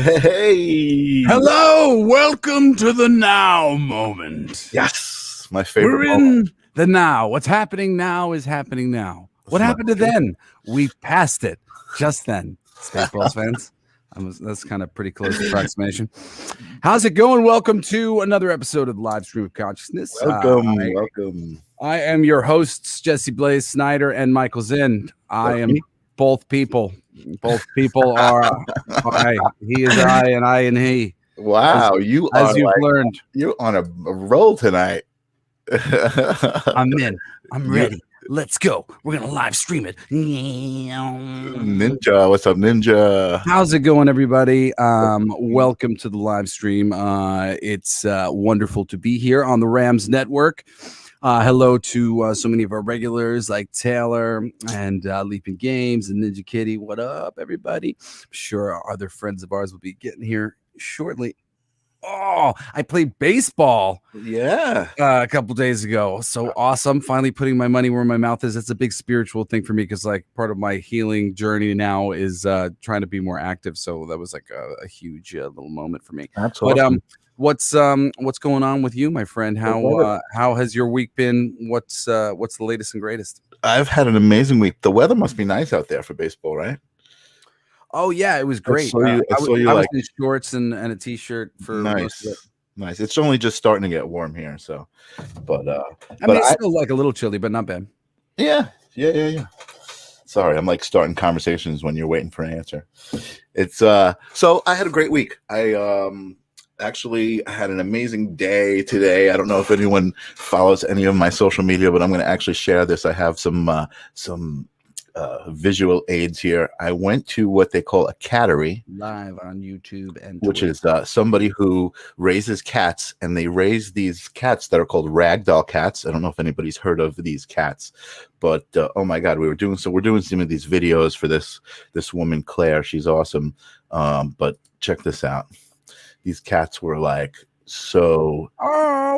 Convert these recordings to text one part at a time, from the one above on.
Hey! Hello, welcome to the now moment. Yes, my favorite We're moment. in the now. What's happening now is happening now. What My happened to favorite. then? We passed it just then. Spaceballs fans. That's kind of pretty close approximation. How's it going? Welcome to another episode of the Live Stream of Consciousness. Welcome. I am your hosts, Jesse Blaze Snyder and Michael Zinn. I am both people. Both people are I. He is I, and I and he. Wow, As you've learned, you're on a roll tonight. I'm in. I'm ready. Let's go. We're gonna live stream it. Ninja, what's up, Ninja? How's it going, everybody? Welcome to the live stream. It's wonderful to be here on the Rams Network. Hello to so many of our regulars like Taylor and Leaping Games and Ninja Kitty. What up, everybody? I'm sure our other friends of ours will be getting here shortly. Oh, I played baseball. Yeah. A couple days ago. So awesome. Finally putting my money where my mouth is. It's a big spiritual thing for me because like part of my healing journey now is trying to be more active. So that was like a huge little moment for me. That's awesome. But what's going on with you, my friend? How has your week been? What's the latest and greatest? I've had an amazing week. The weather must be nice out there for baseball, right? Oh yeah, it was great. I was in shorts and a t-shirt for nice. It's only just starting to get warm here, so but it's still like a little chilly, but not bad. Yeah. Sorry, I'm like starting conversations when you're waiting for an answer. It's so I had a great week. I actually had an amazing day today. I don't know if anyone follows any of my social media, but I'm going to actually share this. I have some visual aids here. I went to what they call a cattery live on YouTube, and which is somebody who raises cats, and they raise these cats that are called ragdoll cats. I don't know if anybody's heard of these cats, but oh my god, we're doing some of these videos for this woman Claire. She's awesome. But check this out. These cats were like so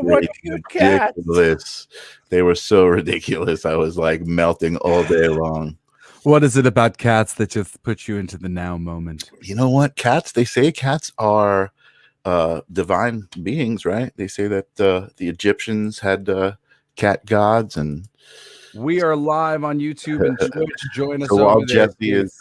ridiculous. They were so ridiculous. I was like melting all day long. What is it about cats that just puts you into the now moment? You know what? They say cats are divine beings, right? They say that the Egyptians had cat gods, and we are live on YouTube and Twitch. Join us. So while Jesse is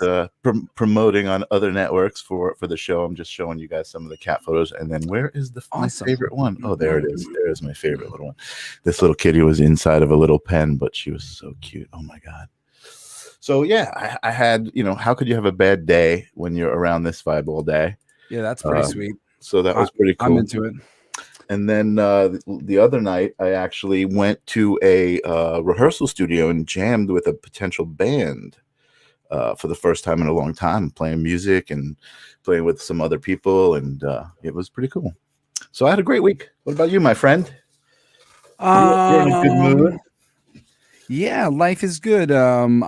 promoting on other networks for the show, I'm just showing you guys some of the cat photos. And then where is my favorite one? Oh, there it is. There is my favorite little one. This little kitty was inside of a little pen, but she was so cute. Oh my god. So yeah, I had, how could you have a bad day when you're around this vibe all day? Yeah, that's pretty sweet. So that was pretty cool. I'm into it. And then the other night, I actually went to a rehearsal studio and jammed with a potential band for the first time in a long time, playing music and playing with some other people, and it was pretty cool. So I had a great week. What about you, my friend? You're in a good mood? Yeah, life is good. I'm,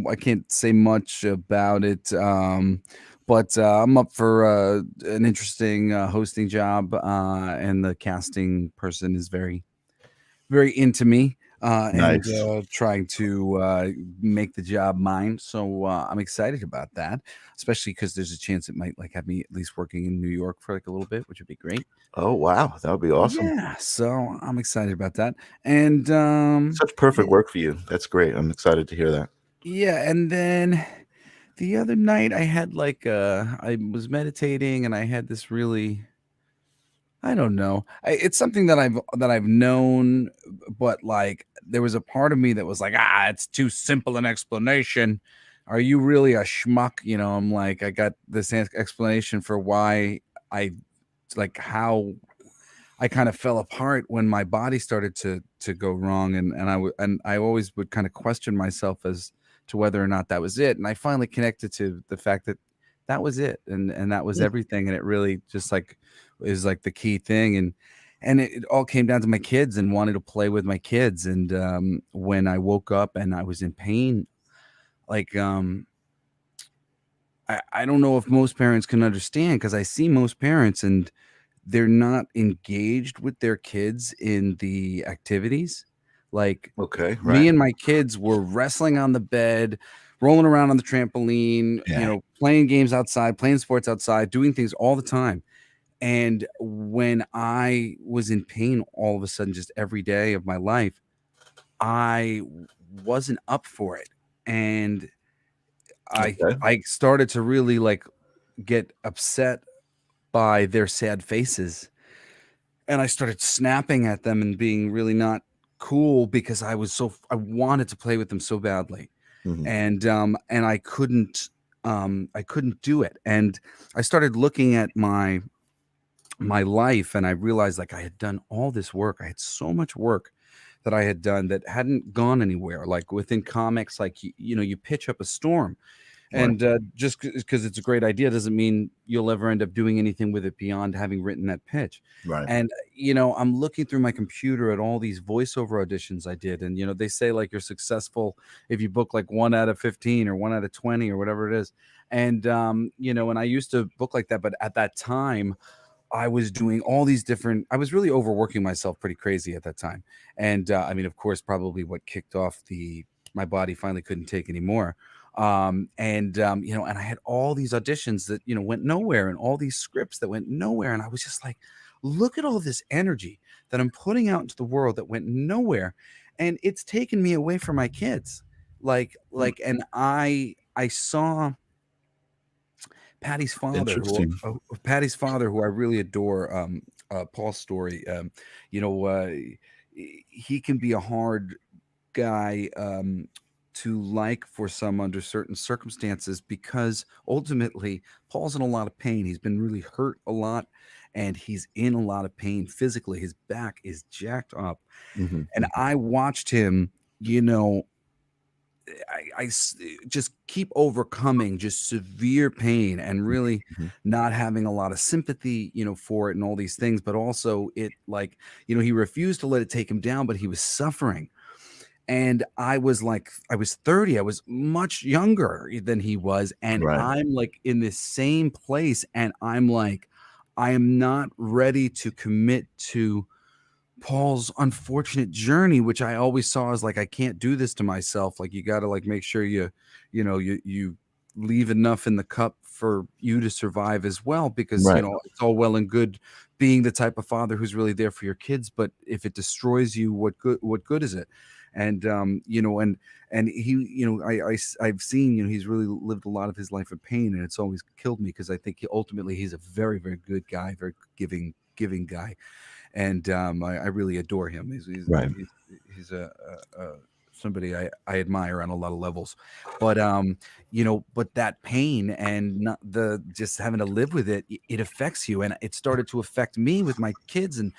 I can't say much about it. But I'm up for an interesting hosting job, and the casting person is very, very into me, nice. And trying to make the job mine. So I'm excited about that, especially because there's a chance it might have me at least working in New York for a little bit, which would be great. Oh wow, that would be awesome. Yeah, so I'm excited about that, and such perfect work for you. That's great. I'm excited to hear that. Yeah, and then the other night I had I was meditating and I had this really, I don't know. It's something that I've known, but there was a part of me that was like, it's too simple an explanation. Are you really a schmuck? I'm like, I got this explanation for why how I kind of fell apart when my body started to go wrong, and I always would kind of question myself as to whether or not that was it. And I finally connected to the fact that that was it, and that was everything, and it really just is the key thing. And it all came down to my kids and wanting to play with my kids. And when I woke up and I was in pain, I don't know if most parents can understand, because I see most parents and they're not engaged with their kids in the activities. Okay, right. Me and my kids were wrestling on the bed, rolling around on the trampoline, Yeah. playing games outside, playing sports outside, doing things all the time. And when I was in pain all of a sudden, just every day of my life, I wasn't up for it. And I Okay. I started to really like get upset by their sad faces. And I started snapping at them and being really not cool because I wanted to play with them so badly. Hmm. And I couldn't do it. And I started looking at my life, and I realized like I had done all this work. I had so much work that I had done that hadn't gone anywhere. Like within comics, like you pitch up a storm, Right. and just because it's a great idea doesn't mean you'll ever end up doing anything with it beyond having written that pitch. Right. And I'm looking through my computer at all these voiceover auditions I did, and they say like you're successful if you book like 1 out of 15 or 1 out of 20 or whatever it is. And and I used to book like that, but at that time I was doing all these different. I was really overworking myself pretty crazy at that time. And I mean, of course, probably what kicked off my body finally couldn't take anymore. And I had all these auditions that went nowhere, and all these scripts that went nowhere. And I was just like, look at all this energy that I'm putting out into the world that went nowhere, and it's taken me away from my kids. And I saw Patty's father, Interesting. who I really adore, Paul Story. You know, uh, he can be a hard guy to like for some under certain circumstances, because ultimately Paul's in a lot of pain. He's been really hurt a lot, and he's in a lot of pain physically. His back is jacked up, Hmm. and I watched him. You know, just keep overcoming just severe pain and really Hmm. not having a lot of sympathy, for it and all these things. But also it like, he refused to let it take him down, but he was suffering. And I was 30, I was much younger than he was. And Right. I'm like in this same place. And I'm like, I am not ready to commit to Paul's unfortunate journey, which I always saw as like, I can't do this to myself. Like, you got to like make sure you leave enough in the cup for you to survive as well, because Right. it's all well and good being the type of father who's really there for your kids, but if it destroys you, what good is it? And and he, I've seen, he's really lived a lot of his life in pain, and it's always killed me, because I think ultimately he's a very, very good guy, very giving guy. And I really adore him. Right. He's a somebody I admire on a lot of levels. But but that pain and not the just having to live with it, it affects you, and it started to affect me with my kids. And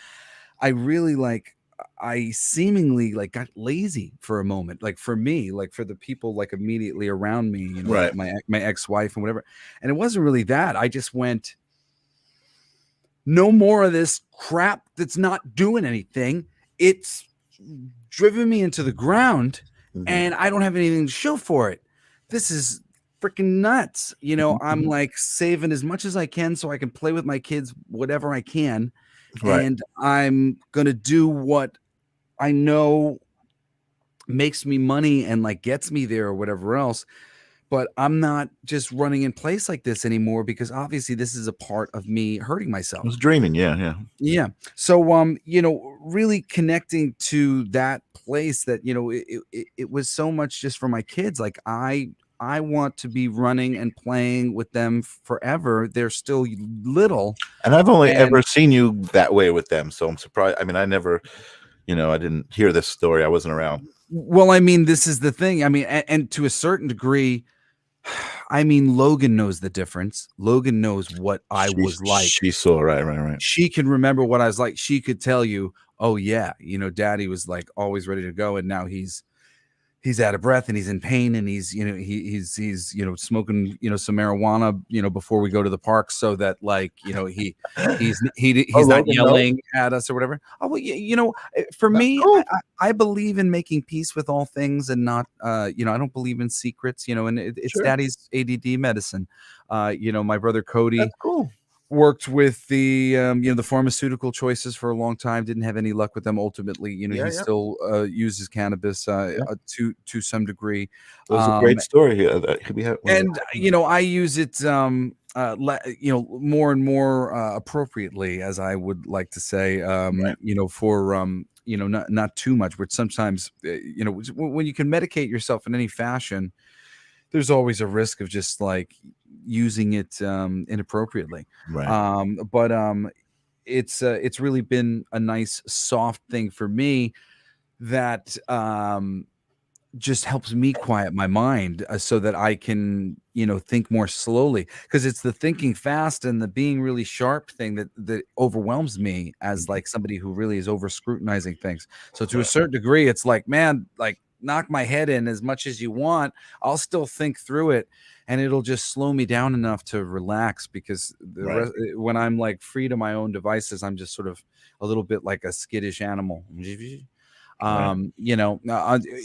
I really like. I seemingly like got lazy for a moment, like for me, like for the people like immediately around me, Right. my ex-wife and whatever. And it wasn't really that. I just went, no more of this crap that's not doing anything. It's driven me into the ground, Hmm. and I don't have anything to show for it. This is freaking nuts. I'm Hmm. like saving as much as I can so I can play with my kids, whatever I can. Right. And I'm going to do what I know makes me money and like gets me there or whatever else. But I'm not just running in place like this anymore, because obviously this is a part of me hurting I was myself. dreaming. Yeah. Yeah. Yeah. So, really connecting to that place that, it was so much just for my kids. Like I want to be running and playing with them forever. They're still little. And I've only ever And seen you that way with them, so I'm surprised. I mean, I never, I didn't hear this story. I wasn't around. well, I mean, this is the thing. I mean, and to a certain degree, I mean, Logan knows the difference. Logan knows what I was like. She saw. Right. Right. Right. She can remember what I was like. She could tell you, oh yeah, daddy was like always ready to go, and now he's out of breath, and he's in pain, and he's he's smoking some marijuana before we go to the park, so that like Oh, he's not Logan knows. yelling at us or whatever. Oh well, for That's me, cool. I believe in making peace with all things, and not I don't believe in secrets, and it's Sure. daddy's ADD medicine. My brother That's Cody, cool. worked with the the pharmaceutical choices for a long time. Didn't have any luck with them. Ultimately, Yeah, he yeah, still uses cannabis yeah. to some degree. It was a great story here that we had. And I use it more and more appropriately, as I would like to say, Right, for not too much, which sometimes when you can medicate yourself in any fashion, there's always a risk of just like using it inappropriately. right, But it's really been a nice soft thing for me that just helps me quiet my mind, so that I can, think more slowly. Because it's the thinking fast and the being really sharp thing that overwhelms me as mhm, like somebody who really is over scrutinizing things. So to a right, certain degree, it's like, man, like knock my head in as much as you want. I'll still think through it, and it'll just slow me down enough to relax. Because right, when I'm like free to my own devices, I'm just sort of a little bit like a skittish animal. right,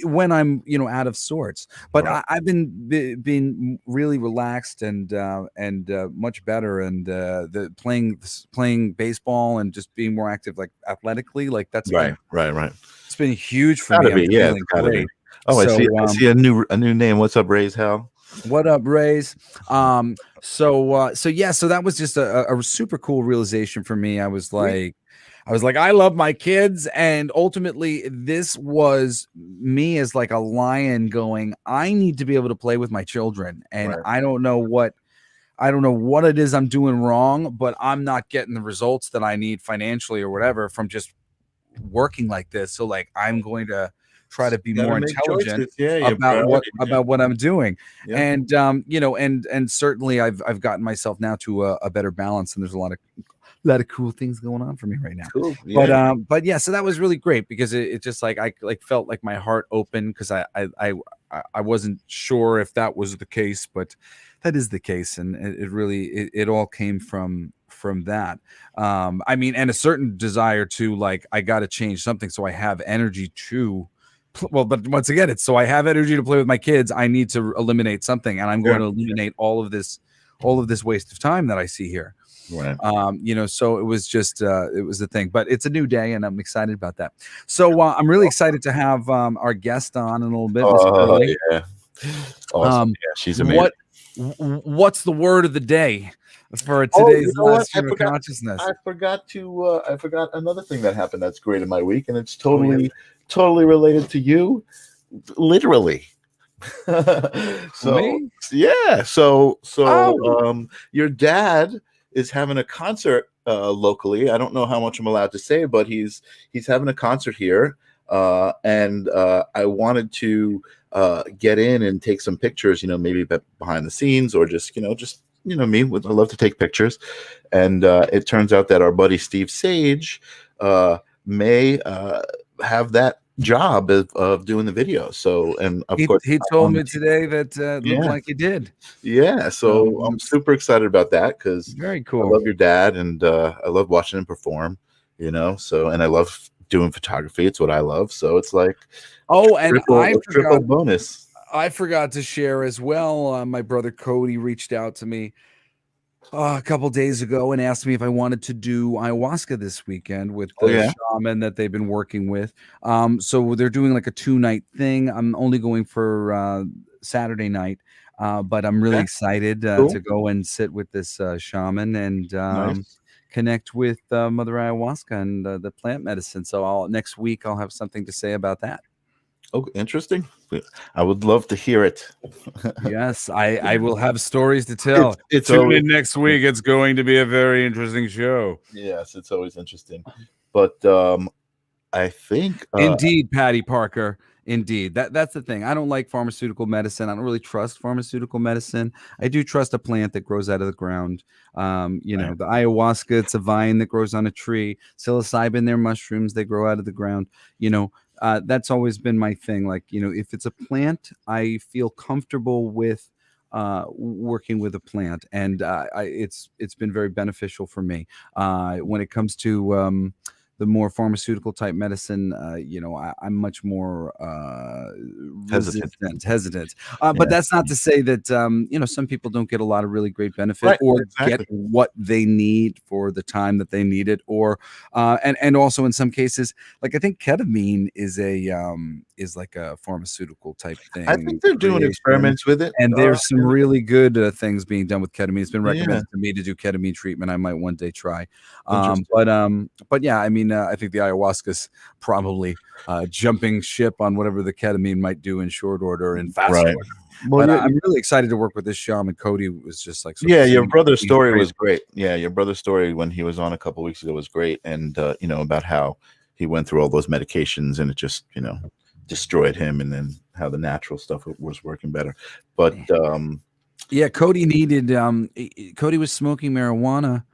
When I'm out of sorts. But right, I've been really relaxed and much better, and the playing baseball and just being more active, like athletically, like that's right, been right, right. it's been huge for Gotta me. I'm be, yeah, it's feeling gotta be. great. Oh, So I see a new name. What's up, Ray's Hal? what up, Rays? So that was just a super cool realization for me. Sweet. I was like, I love my kids, and ultimately, this was me as like a lion going, I need to be able to play with my children, and Right, I don't know what it is I'm doing wrong, but I'm not getting the results that I need financially or whatever from just working like this. So like I'm going to try to be gotta more make intelligent choices. Yeah, your priorities. Yeah, about what I'm doing. yeah. And and certainly I've gotten myself now to a better balance, and there's a lot of cool things going on for me right now. Cool. Yeah, But yeah, so that was really great because it just like I like felt like my heart opened, because I wasn't sure if that was the case, but that is the case, and it really it all came from that. I mean, and a certain desire to like I got to change something so I have energy to. Well, but once again, it's so I have energy to play with my kids. I need to eliminate something, and I'm going sure. to eliminate all of this waste of time that I see here. Right. So it was just it was the thing, but it's a new day and I'm excited about that. So I'm really excited to have our guest on in a little bit, Miss Oh, Curley. yeah. Awesome. um Yeah, she's amazing. what what's the word of the day for Oh, you today's know live what? stream of consciousness? I forgot another thing that happened that's great in my week, and it's Oh yeah. totally related to you, literally. So Me? yeah, Oh, your dad is having a concert locally. I don't know how much I'm allowed to say, but he's having a concert here, and I wanted to get in and take some pictures. Maybe behind the scenes, or just me. I love to take pictures, and it turns out that our buddy Steve Sage may have that job of doing the video. So, and of course, he I'm told on the me team. today that it looked Yeah, like he did. yeah. So So I'm that's super excited about that because very I cool. love your dad, and I love watching him perform. So, and I love doing photography. It's what I love. So it's like Oh, and a triple bonus. I forgot to share as well. My brother Cody reached out to me a couple days ago and asked me if I wanted to do ayahuasca this weekend with Oh the yeah. shaman that they've been working with. So they're doing like a 2-night thing. I'm only going for Saturday night, but I'm really Okay. excited Cool. to go and sit with this shaman and Nice. connect with Mother Ayahuasca and the plant medicine. So next week I'll have something to say about that. Oh, interesting. I would love to hear it. Yes, I will have stories to tell. It's Tune always in next week. It's going to be a very interesting show. yes, it's always interesting. But I think Indeed, Patty Parker. Indeed. That's the thing. I don't like pharmaceutical medicine. I don't really trust pharmaceutical medicine. I do trust a plant that grows out of the ground. right, The ayahuasca, it's a vine that grows on a tree. Psilocybin, they're mushrooms, they grow out of the ground. That's always been my thing. Like, if it's a plant, I feel comfortable with working with a plant, and it's been very beneficial for me when it comes to the more pharmaceutical type medicine, I'm much more Hesitant. hesitant. But Yeah. that's not to say that some people don't get a lot of really great benefit Right. or get Exactly. what they need for the time that they need it, or and also in some cases, like I think ketamine is like a pharmaceutical type I think thing they're doing creation. experiments with it. And there's some really good things being done with ketamine. It's been Yeah. recommended to me to do ketamine treatment. I might one day try. Interesting. But yeah, I mean, I think the ayahuasca's probably jumping ship on whatever the ketamine might do in short order and fast Right. order. Well, But yeah. I'm really excited to work with this shaman. Cody was just like sort of Yeah, your singing brother's these story praises. was great. Yeah, your brother's story when he was on a couple weeks ago was great, and about how he went through all those medications and it just destroyed him, and then how the natural stuff was working better. But Yeah, Cody needed. Cody was smoking marijuana.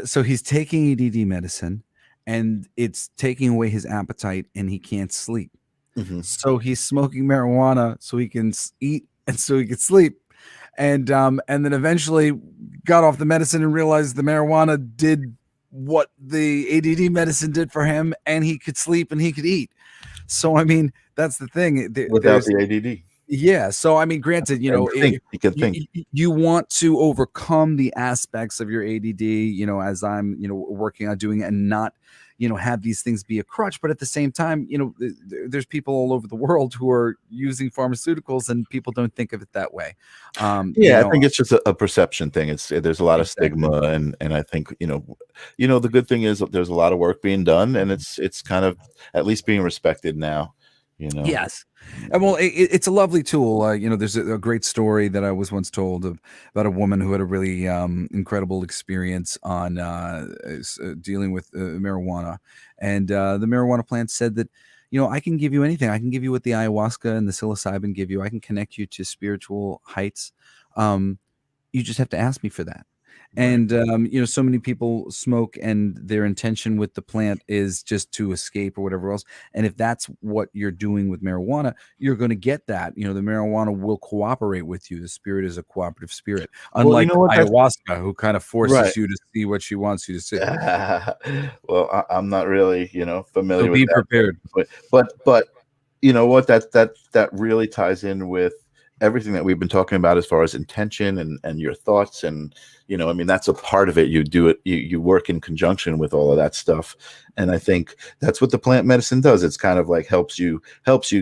So he's taking ADD medicine, and it's taking away his appetite, and he can't sleep. mhm. So he's smoking marijuana so he can eat and so he can sleep. And then eventually got off the medicine and realized the marijuana did what the ADD medicine did for him, and he could sleep and he could eat. So I mean, that's the thing. Without There's the ADD, yeah. So I mean, granted, and think he could think. you want to overcome the aspects of your ADD, as I'm, working on doing it, and not, have these things be a crutch. But at the same time, there's people all over the world who are using pharmaceuticals, and people don't think of it that way. Yeah, I think it's just a perception thing. There's a lot of Exactly. stigma, and I think the good thing is that there's a lot of work being done, and it's kind of at least being respected now. Yes. And well, it's a lovely tool. There's a great story that I was once told about a woman who had a really incredible experience on dealing with marijuana. And the marijuana plant said that, I can give you anything. I can give you what the ayahuasca and the psilocybin give you. I can connect you to spiritual heights. You just have to ask me for that. Right. And so many people smoke, and their intention with the plant is just to escape or whatever else. And if that's what you're doing with marijuana, you're going to get that. The marijuana will cooperate with you. The spirit is a cooperative spirit, Well, you unlike know what? That's ayahuasca, who kind of right. forces you to see what she wants you to see. Well, I'm not really, So familiar with be that, prepared. but you know what? That really ties in with everything that we've been talking about as far as intention and your thoughts, and I mean, that's a part of it. You do it. You work in conjunction with all of that stuff, and I think that's what the plant medicine does. It's kind of like helps you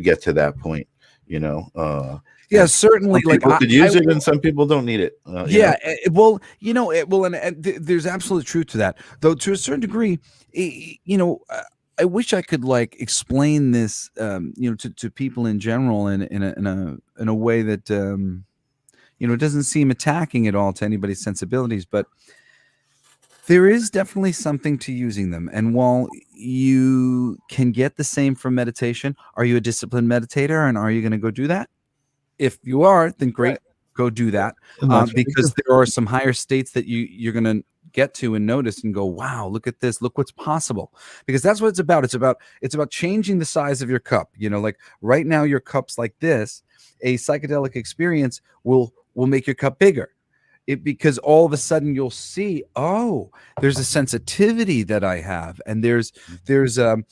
get to that point. You know, uh, Yeah, and certainly. some Like people could use it, and some people don't need it. yeah, well, and there's absolute truth to that. Though to a certain degree, I wish I could like explain this, to people in general in a way that it doesn't seem attacking at all to anybody's sensibilities, but there is definitely something to using them. And while you can get the same from meditation, are you a disciplined meditator, and are you going to go do that? If you are, then Right, great, go do that. and that's what we do. Because there are some higher states that you're gonna get to and notice and go, wow, look at this, look what's possible. Because that's what it's about. It's about changing the size of your cup. Like right now, your cup's like this. A psychedelic experience will make your cup bigger. Because all of a sudden you'll see, oh, there's a sensitivity that I have, and there's an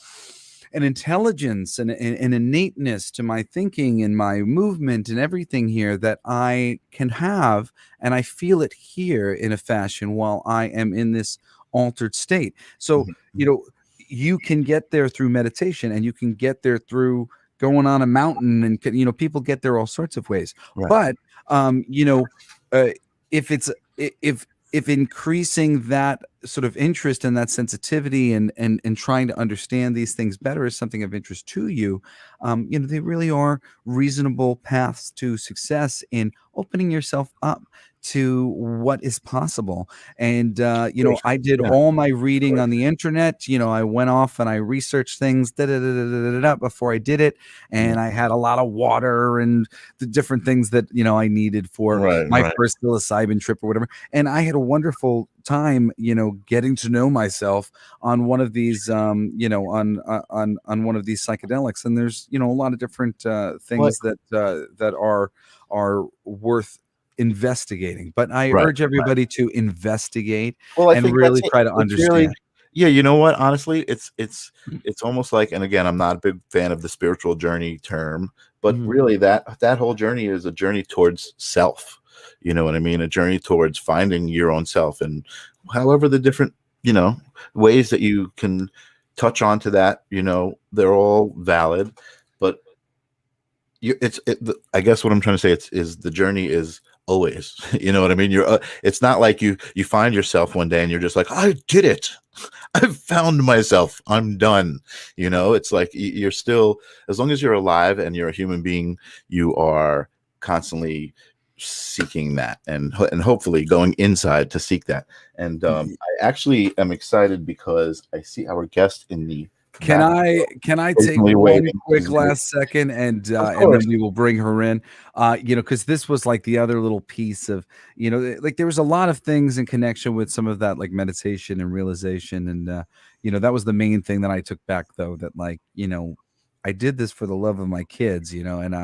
intelligence and an innateness to my thinking and my movement and everything here that I can have, and I feel it here in a fashion while I am in this altered state. So, Mhm. you can get there through meditation, and you can get there through going on a mountain, and people get there all sorts of ways. Right. But um, you know, uh, if it's if increasing that sort of interest and that sensitivity and trying to understand these things better is something of interest to you, they really are reasonable paths to success in opening yourself up to what is possible. And Sure. I did Yeah. all my reading on the internet. I went off and I researched things before I did it, Yeah. and I had a lot of water and the different things that I needed for Right. my Right. first psilocybin trip or whatever. And I had a wonderful time, getting to know myself on one of these, on one of these psychedelics. And there's, a lot of different But things that are worth investigating. But I right. urge everybody to investigate Well, I and think that's really it. try to It's really understand. Yeah, you know what? Honestly, it's almost like, and again, I'm not a big fan of the spiritual journey term, but Mhm. really that whole journey is a journey towards self. You know what I mean? A journey towards finding your own self, and however the different, you know, ways that you can touch onto that, they're all valid. But I guess what I'm trying to say, is the journey is always, you know what I mean? It's not like you find yourself one day and you're just like, I did it. I've found myself. I'm done. It's like you're still, as long as you're alive and you're a human being, you are constantly seeking that, and hopefully going inside to seek that. And I actually am excited because I see our guest in the Can back, I take occasionally one waving. quick last second, Of and then course. we will bring her in? Because this was like the other little piece of, like there was a lot of things in connection with some of that, like meditation and realization, and that was the main thing that I took back, though, that like, I did this for the love of my kids, and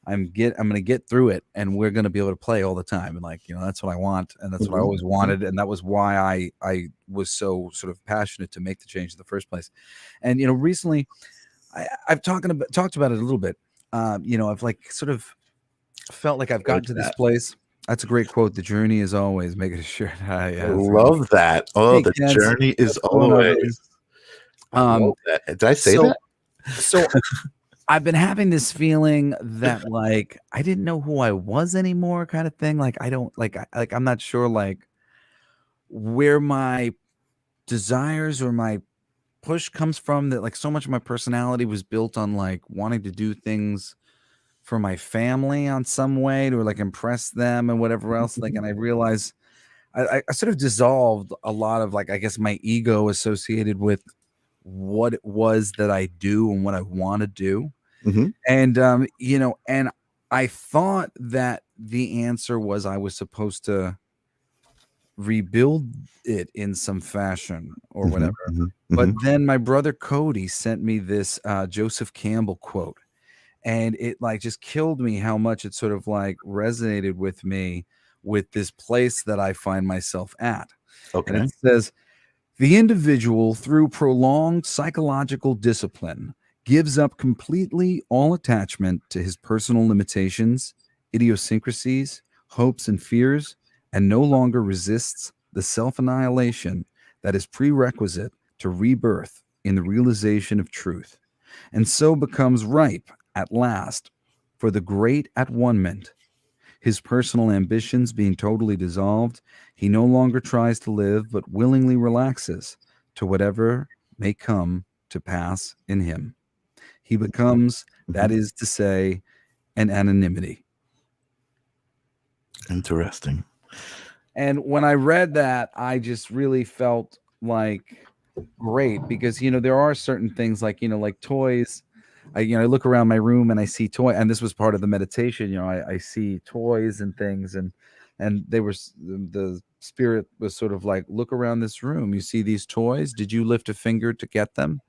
I'm gonna get through it, and we're gonna be able to play all the time, and like, that's what I want, and that's what I Mhm, always mhm. wanted, and that was why I was so sort of passionate to make the change in the first place. And recently I've talked about it a little bit. I've like sort of felt like I've Like gotten to this that. place. That's a great quote. The journey is always making sure. I Yeah, that's a good one. love that. Oh, Hey, the Kent, journey is what's going on, always. buddy? I love Um, that. Did I say so that? so I've been having this feeling that like I didn't know who I was anymore, kind of thing. Like I don't like I'm not sure like where my desires or my push comes from. That like so much of my personality was built on like wanting to do things for my family on some way to like impress them and whatever else. Like, and I realized I sort of dissolved a lot of like I guess my ego associated with what it was that I do and what I want to do. Mhm. And and I thought that the answer was I was supposed to rebuild it in some fashion or Mhm, whatever. mhm, But mhm. then my brother Cody sent me this Joseph Campbell quote, and it like just killed me how much it sort of like resonated with me with this place that I find myself at. And it Okay. says, the individual, through prolonged psychological discipline, gives up completely all attachment to his personal limitations, idiosyncrasies, hopes, and fears, and no longer resists the self annihilation that is prerequisite to rebirth in the realization of truth, and so becomes ripe at last for the great at one ment. His personal ambitions being totally dissolved, he no longer tries to live, but willingly relaxes to whatever may come to pass in him. He becomes, that Mhm. is to say, an anonymity. Interesting. And when I read that, I just really felt like great because there are certain things like like toys. I look around my room and I see toy, and this was part of the meditation. I see toys and things, and they were the spirit was sort of like, look around this room. You see these toys. Did you lift a finger to get them?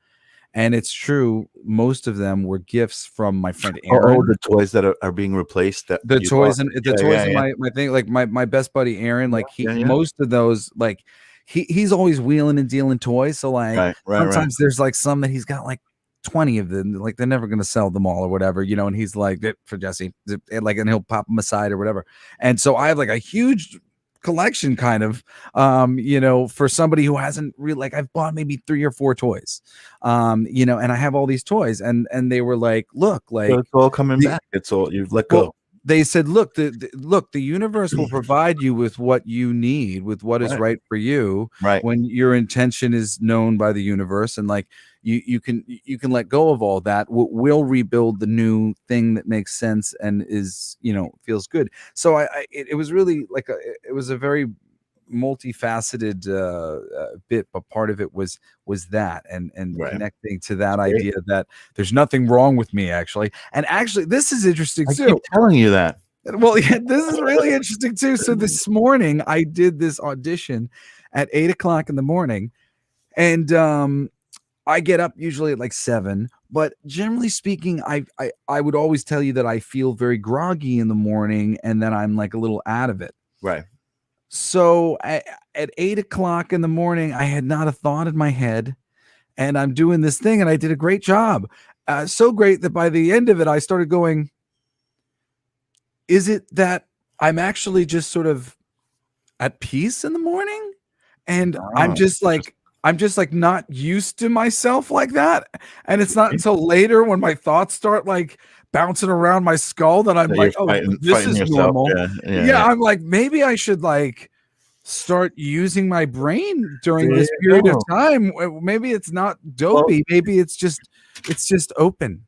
And it's true. Most of them were gifts from my friend Oh, Aaron. the toys that are being replaced that The you lost. toys and the Yeah, toys yeah, in yeah. my thing, like my best buddy Aaron, like he Yeah, yeah. most of those, like he's always wheeling and dealing toys. So like Right, right, right. sometimes there's like some that he's got like 20 of them, like they're never gonna sell them all or whatever, and he's like for Jesse, like, and he'll pop them aside or whatever. And so I have like a huge collection kind of for somebody who hasn't really, like, I've bought maybe 3 or 4 toys, and I have all these toys, and they were like, look, So like it's all coming the back. It's all you've let well, go. they said, "Look, the universe will provide you with what you need, with what is Right, right for you, right. when your intention is known by the universe, and like you can let go of all that. We'll rebuild the new thing that makes sense and is feels good." So it was really like it was a very multifaceted bit, but part of it was that, and Right. connecting to that Great. idea that there's nothing wrong with me, actually. And actually, this is interesting I keep too. telling you that. Well, yeah, this is really interesting too. So this morning I did this audition at 8 o'clock in the morning, and I get up usually at like 7. But generally speaking, I would always tell you that I feel very groggy in the morning, and then I'm like a little out of it. Right. So at 8 o'clock in the morning, I had not a thought in my head, and I'm doing this thing, and I did a great job. So great that by the end of it, I started going, is it that I'm actually just sort of at peace in the morning? And Oh, I'm just like not used to myself like that. And it's not until later when my thoughts start like bouncing around my skull that I'm that you're like, oh, this fighting is yourself. normal. Yeah, yeah, Yeah, yeah. I'm like, maybe I should like start using my brain during There this you period of go. time. Maybe it's not Well, dopey. Maybe it's just open.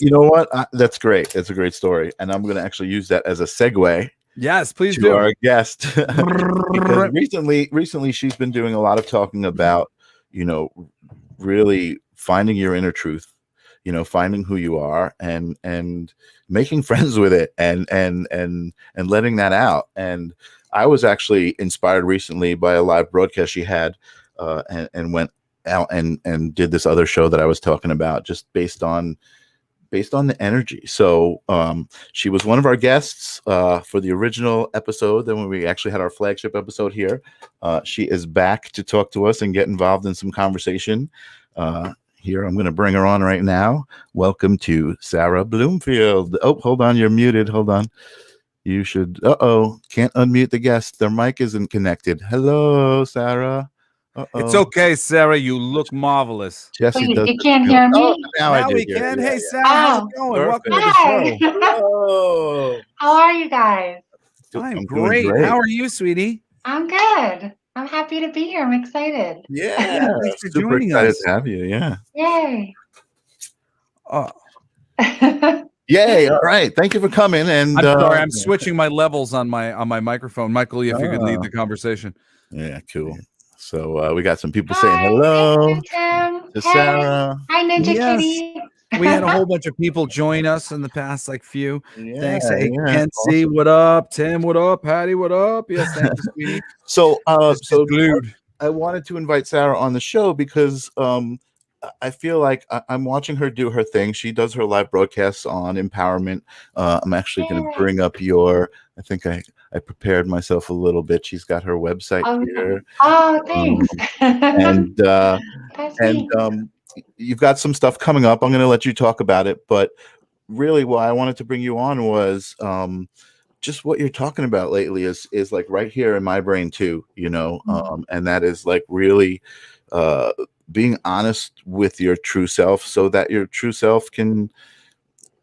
you know what? That's great. That's a great story, and I'm gonna actually use that as a segue Yes, please to do. our guest because recently she's been doing a lot of talking about, you know, really finding your inner truth, finding who you are and making friends with it and letting that out. And I was actually inspired recently by a live broadcast she had, and went out and did this other show that I was talking about, just based on the energy. So she was one of our guests for the original episode. Then when we actually had our flagship episode here, she is back to talk to us and get involved in some conversation. Here, I'm going to bring her on right now. Welcome to Sarah Bloomfield. Oh, hold on. You're muted. Hold on. You should. Can't unmute the guest. Their mic isn't connected. Hello, Sarah. It's Uh-oh. okay, Sarah. You look marvelous. Jesse Wait, does you this can't too. hear Oh, me? now I Now do we hear can. you. Yeah, Hey, yeah. Sarah, how's it Oh, going? Welcome to Perfect. the hi. show. Hello. How are you guys? I'm I'm doing great. great. How are you, sweetie? I'm good. I'm happy to be here. I'm excited. Yeah, Thanks for super joining excited us. to have you. Yeah. Yay. Uh, Yay. All right. Thank you for coming. And I'm sorry, I'm switching my levels on my microphone. Michael, if you could lead the conversation. yeah, cool. So we got some people saying Hi, hello Tim. to Hey. Sarah. Hi, Ninja Yes. Kitty. We had a whole bunch of people join us in the past few. Yeah, Thanks. Hey, yeah. Kenzie, what up? Tim, what up? Patty, what up? Yes, thank you, sweetie. So Just glued. I wanted to invite Sarah on the show because I feel like I'm watching her do her thing. She does her live broadcasts on empowerment. I'm actually going to Yay. bring up your. I think I prepared myself a little bit. She's got her website here. Oh, thanks. And That's me. you've got some stuff coming up. I'm going to let you talk about it, but really, why I wanted to bring you on was just what you're talking about lately is like right here in my brain too, and that is like really being honest with your true self, so that your true self can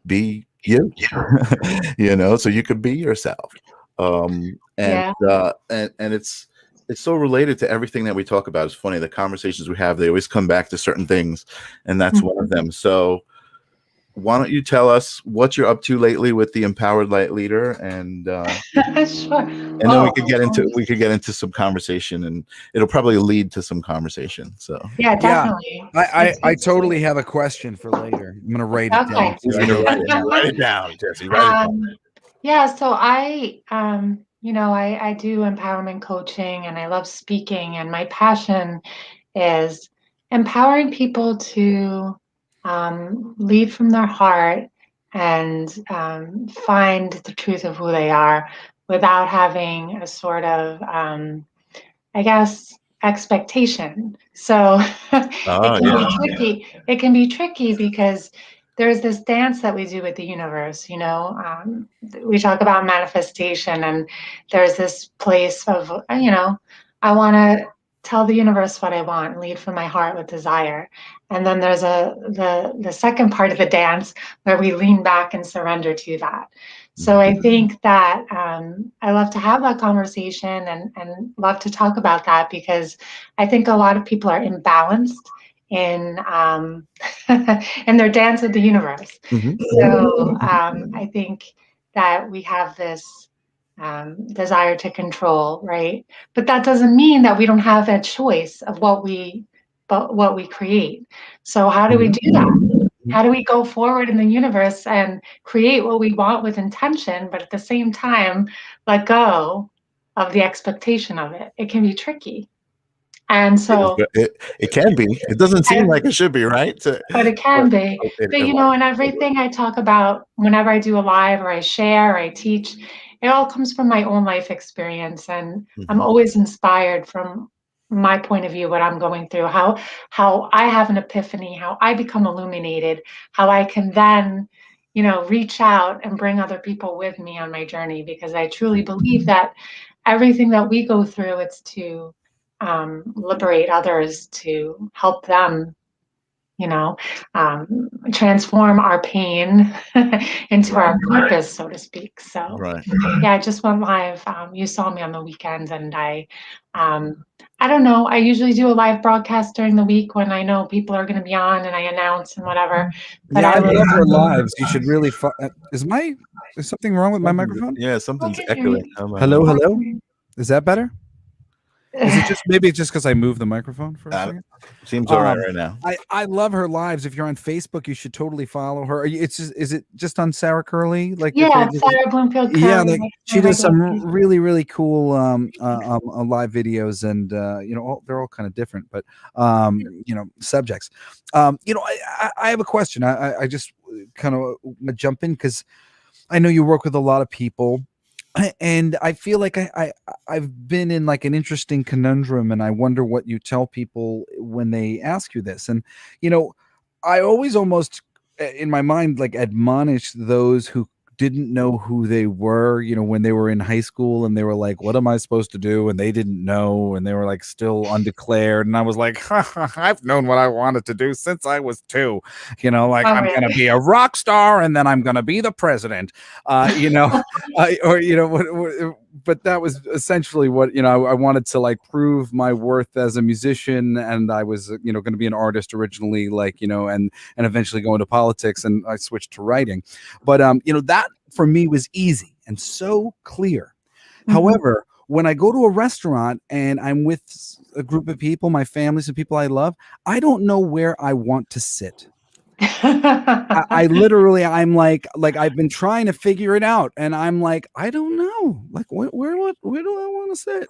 be you, so you could be yourself. Yeah. And it's so related to everything that we talk about. It's funny, the conversations we have, they always come back to certain things, and that's one of them. So why don't you tell us what you're up to lately with the Empowered Light Leader, and Sure. and then we could get into some conversation, and it'll probably lead to some conversation. So Yeah, Yeah, definitely. I totally have a question for later. I'm gonna write it down. Okay. write it down, Jesse. Write it down. Yeah, so I do empowerment coaching and I love speaking, and my passion is empowering people to lead from their heart and find the truth of who they are without having a sort of, I guess, expectation. So it Oh can yeah. be tricky. It can be tricky because there's this dance that we do with the universe. We talk about manifestation, and there's this place of, I want to tell the universe what I want, lead from my heart with desire. And then there's the second part of the dance where we lean back and surrender to that. So I think that I love to have that conversation and love to talk about that, because I think a lot of people are imbalanced in in their dance with the universe. So I think that we have this desire to control, right? But that doesn't mean that we don't have a choice of what we create. So how do we do that? How do we go forward in the universe and create what we want with intention, but at the same time let go of the expectation of it? It can be tricky. And so, It can be. It doesn't seem like it should be, right? but it can be. But It in everything I talk about, whenever I do a live or I share or I teach, it all comes from my own life experience, and I'm Mhm. always inspired from my point of view, what I'm going through, how I have an epiphany, how I become illuminated, how I can then, reach out and bring other people with me on my journey, because I truly believe that everything that we go through, it's to liberate others, to help them, transform our pain into our purpose, so to speak. So, Right. yeah, I just went live. You saw me on the weekend, and I don't know. I usually do a live broadcast during the week when I know people are going to be on, and I announce and whatever. But Yeah, I I was love her lives. You should really. Is something wrong with my Something's, microphone? yeah, I something's can hear echoing. you. I don't Hello, know. hello. Is that better? Is it just maybe it's just because I moved the microphone for a second? Seems all right Um, right now. I love her lives. If you're on Facebook, you should totally follow her. Is it just on Sarah Curley? Like if Yeah, they it's Sarah Bloomfield yeah, Curley. like That's my she does regular some name. really really cool live videos, and they're all kind of different, but subjects. I have a question. I just kind of jump in because I know you work with a lot of people, and I feel like I've been in like an interesting conundrum, and I wonder what you tell people when they ask you this. And you know, I always almost in my mind like admonish those who didn't know who they were, when they were in high school and they were like, what am I supposed to do? And they didn't know, and they were like still undeclared. And I was like, I've known what I wanted to do since I was 2, like Oh, I'm going to really? be a rock star and then I'm going to be the president, or, but that was essentially what, I wanted to like prove my worth as a musician. And I was, going to be an artist originally, like, and eventually go into politics, and I switched to writing. But that for me was easy and so clear. Mhm. However, when I go to a restaurant and I'm with a group of people, my family, some people I love, I don't know where I want to sit. I literally, I'm like I've been trying to figure it out, and I'm like, I don't know, like where do I want to sit?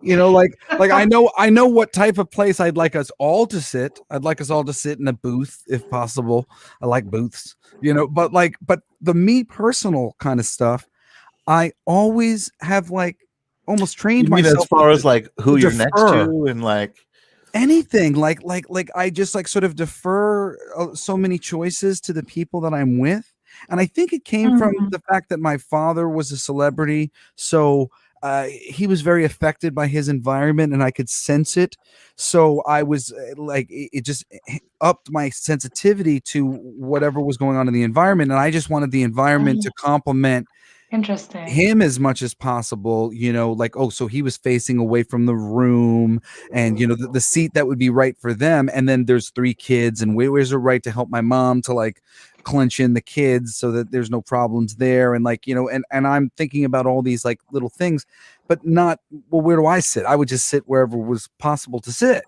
Like I know what type of place I'd like us all to sit. I'd like us all to sit in a booth if possible. I like booths, but the me personal kind of stuff, I always have like almost You trained mean as myself far as like who to you're next defer to and like, anything, like I just like sort of defer so many choices to the people that I'm with. And I think it came from Mhm. the fact that my father was a celebrity, so he was very affected by his environment, and I could sense it. So I was like it just upped my sensitivity to whatever was going on in the environment, and I just wanted the environment to complement Interesting. him as much as possible, like, oh, so he was facing away from the room, and the seat that would be right for them. And then there's 3 kids, and where's the right to help my mom to like clench in the kids so that there's no problems there, and like, and I'm thinking about all these like little things, but not, well, where do I sit? I would just sit wherever was possible to sit,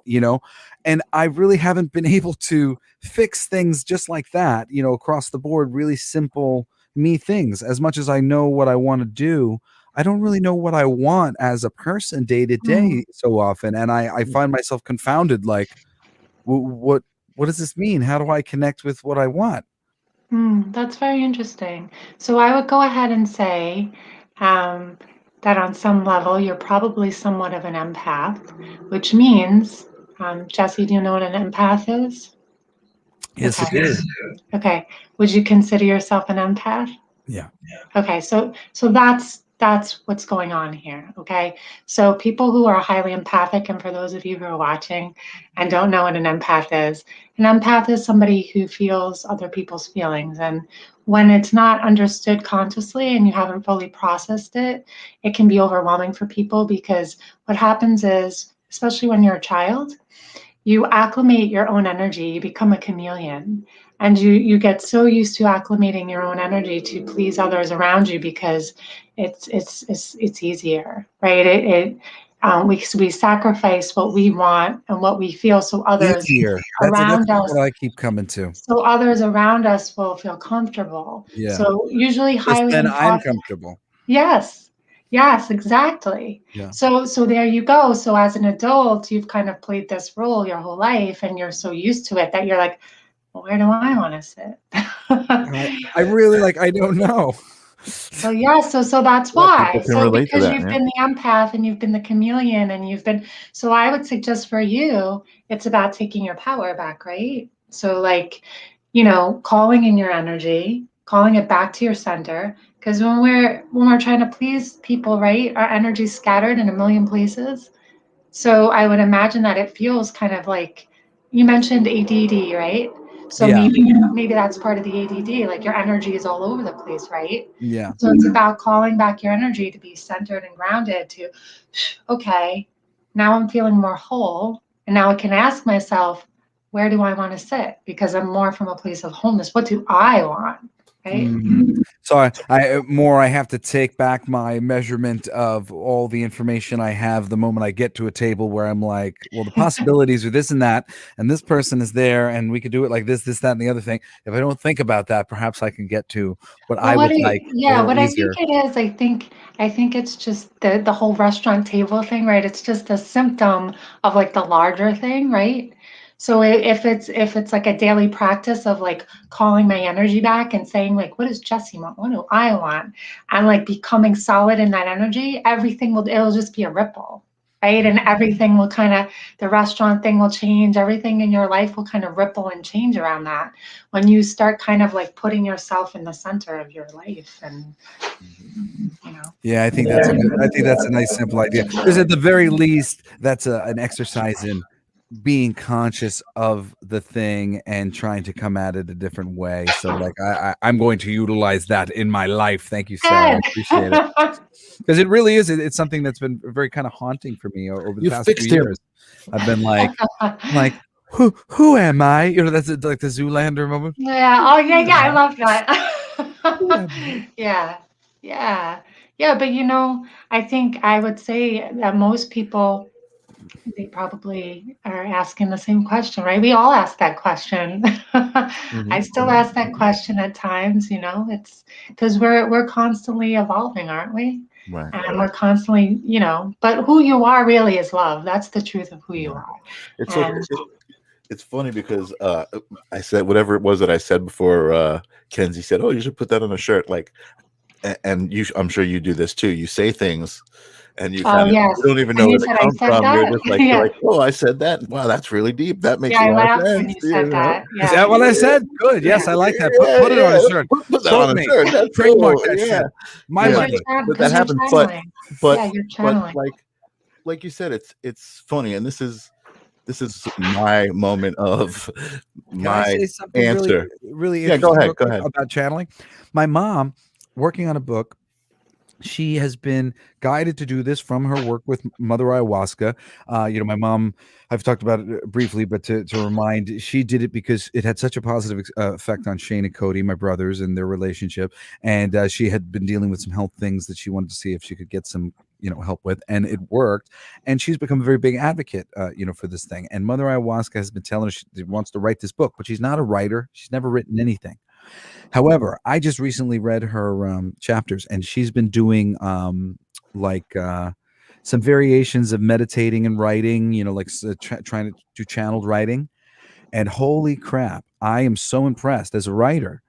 and I really haven't been able to fix things just like that, across the board, really simple me things. As much as I know what I want to do, I don't really know what I want as a person day to Mm. day so often. And I find myself confounded, like, what does this mean? How do I connect with what I want? That's very interesting. So I would go ahead and say um, that on some level, you're probably somewhat of an empath, which means, Jesse, do you know what an empath is? Yes, I Okay. do. Okay. Would you consider yourself an empath? Yeah. Okay, so that's what's going on here. Okay, so people who are highly empathic, and for those of you who are watching and don't know what an empath is somebody who feels other people's feelings, and when it's not understood consciously and you haven't fully processed it, it can be overwhelming for people, because what happens is, especially when you're a child, you acclimate your own energy, you become a chameleon, and you get so used to acclimating your own energy to please others around you, because it's easier, right? We sacrifice what we want and what we feel, Easier. That's around what us I keep coming to. so others around us will feel comfortable. Yeah. So usually Because highly then I'm empathic. comfortable. Yes. Yes, exactly. Yeah. So there you go. So as an adult, you've kind of played this role your whole life, and you're so used to it that you're like, well, where do I want to sit? I really like, I don't know. So yeah, so that's Yeah, why. people can So relate to because that. you've Yeah. been the empath and you've been the chameleon and you've been, so I would suggest for you, it's about taking your power back, right? So like, calling in your energy, calling it back to your center. Because when we're trying to please people, right, our energy's scattered in a million places. So I would imagine that it feels kind of like you mentioned ADD, right? So Yeah. maybe that's part of the ADD, like your energy is all over the place, right? Yeah. So it's about calling back your energy to be centered and grounded to, okay, now I'm feeling more whole. And now I can ask myself, where do I want to sit? Because I'm more from a place of wholeness. What do I want? Right? So I have to take back my measurement of all the information I have the moment I get to a table where I'm like, well, the possibilities are this and this person is there, and we could do it like this, that, and the other thing. If I don't think about that, perhaps I can get to what Well, I would like a little what I think easier. it is, I think it's just the whole restaurant table thing, right? It's just a symptom of like the larger thing, right? So if it's like a daily practice of like calling my energy back and saying like, what does Jesse want? What do I want? And like becoming solid in that energy, it'll just be a ripple, right? And everything will kind of, the restaurant thing will change. Everything in your life will kind of ripple and change around that when you start kind of like putting yourself in the center of your life and Yeah, I think that's a nice simple idea. Because at the very least, that's an exercise in being conscious of the thing and trying to come at it a different way. So like I'm going to utilize that in my life. Thank you, Sarah. I good. appreciate it. Because it really is. It's something that's been very kind of haunting for me over the You past few fixed him. years. I've been like, who am I? That's like the Zoolander moment. Yeah. Oh yeah, Who yeah, am I I? love Who am that. Yeah. Yeah. Yeah, but I think I would say that most people, they probably are asking the same question, right? We all ask that question. I still ask that question at times, it's because we're constantly evolving, aren't we? Right. And we're constantly, but who you are really is love. That's the truth of who you Yeah. are. It's so And it's funny because I said whatever it was that I said before. Kenzie said, "Oh, you should put that on a shirt." Like, and I'm sure you do this too. You say things, and you oh kind of you yes. don't even know And where you they said I come said from. You're that? just like you're Yeah. like, "Oh, I said that. Wow, that's really deep. That makes Yeah, a I lot of laughed when sense." you You said know? that. Is Yeah. that what I said? Good. Yes, Yeah. I like that. Yeah, Put it on a yeah. shirt. Put that Quote on a me. shirt. That's Trademark cool. that Yeah, shit. My yeah. money. But that Because you're happens. channeling. But Yeah, you're but channeling. like you said, it's funny, and this is my moment of Can I my say something really, answer. really Yeah, go interesting real ahead. Go quick ahead. about channeling? My mom, working on a book, she has been guided to do this from her work with Mother Ayahuasca. My mom, I've talked about it briefly, but to remind, she did it because it had such a positive effect on Shane and Cody, my brothers, and their relationship. And she had been dealing with some health things that she wanted to see if she could get some, help with, and it worked. And she's become a very big advocate, for this thing. And Mother Ayahuasca has been telling her she wants to write this book, but she's not a writer. She's never written anything. However, I just recently read her chapters, and she's been doing like some variations of meditating and writing, like trying to do channeled writing. And holy crap, I am so impressed as a writer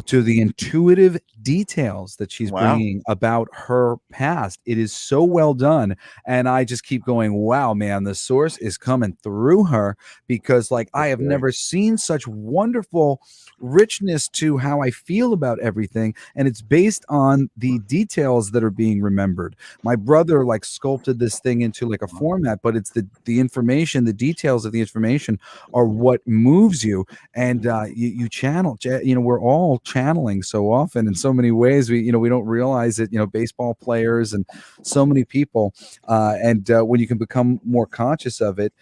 to the intuitive details that she's Wow. bringing about her past. It is so well done. And I just keep going, wow, man, the source is coming through her because, like, I That's have great. never seen such wonderful richness to how I feel about everything. And it's based on the details that are being remembered. My brother, like, sculpted this thing into like a format, but it's the information, the details of the information are what moves you. And you channel, we're all channeling so often in so many ways. We don't realize it. Baseball players and so many people. And when you can become more conscious of it,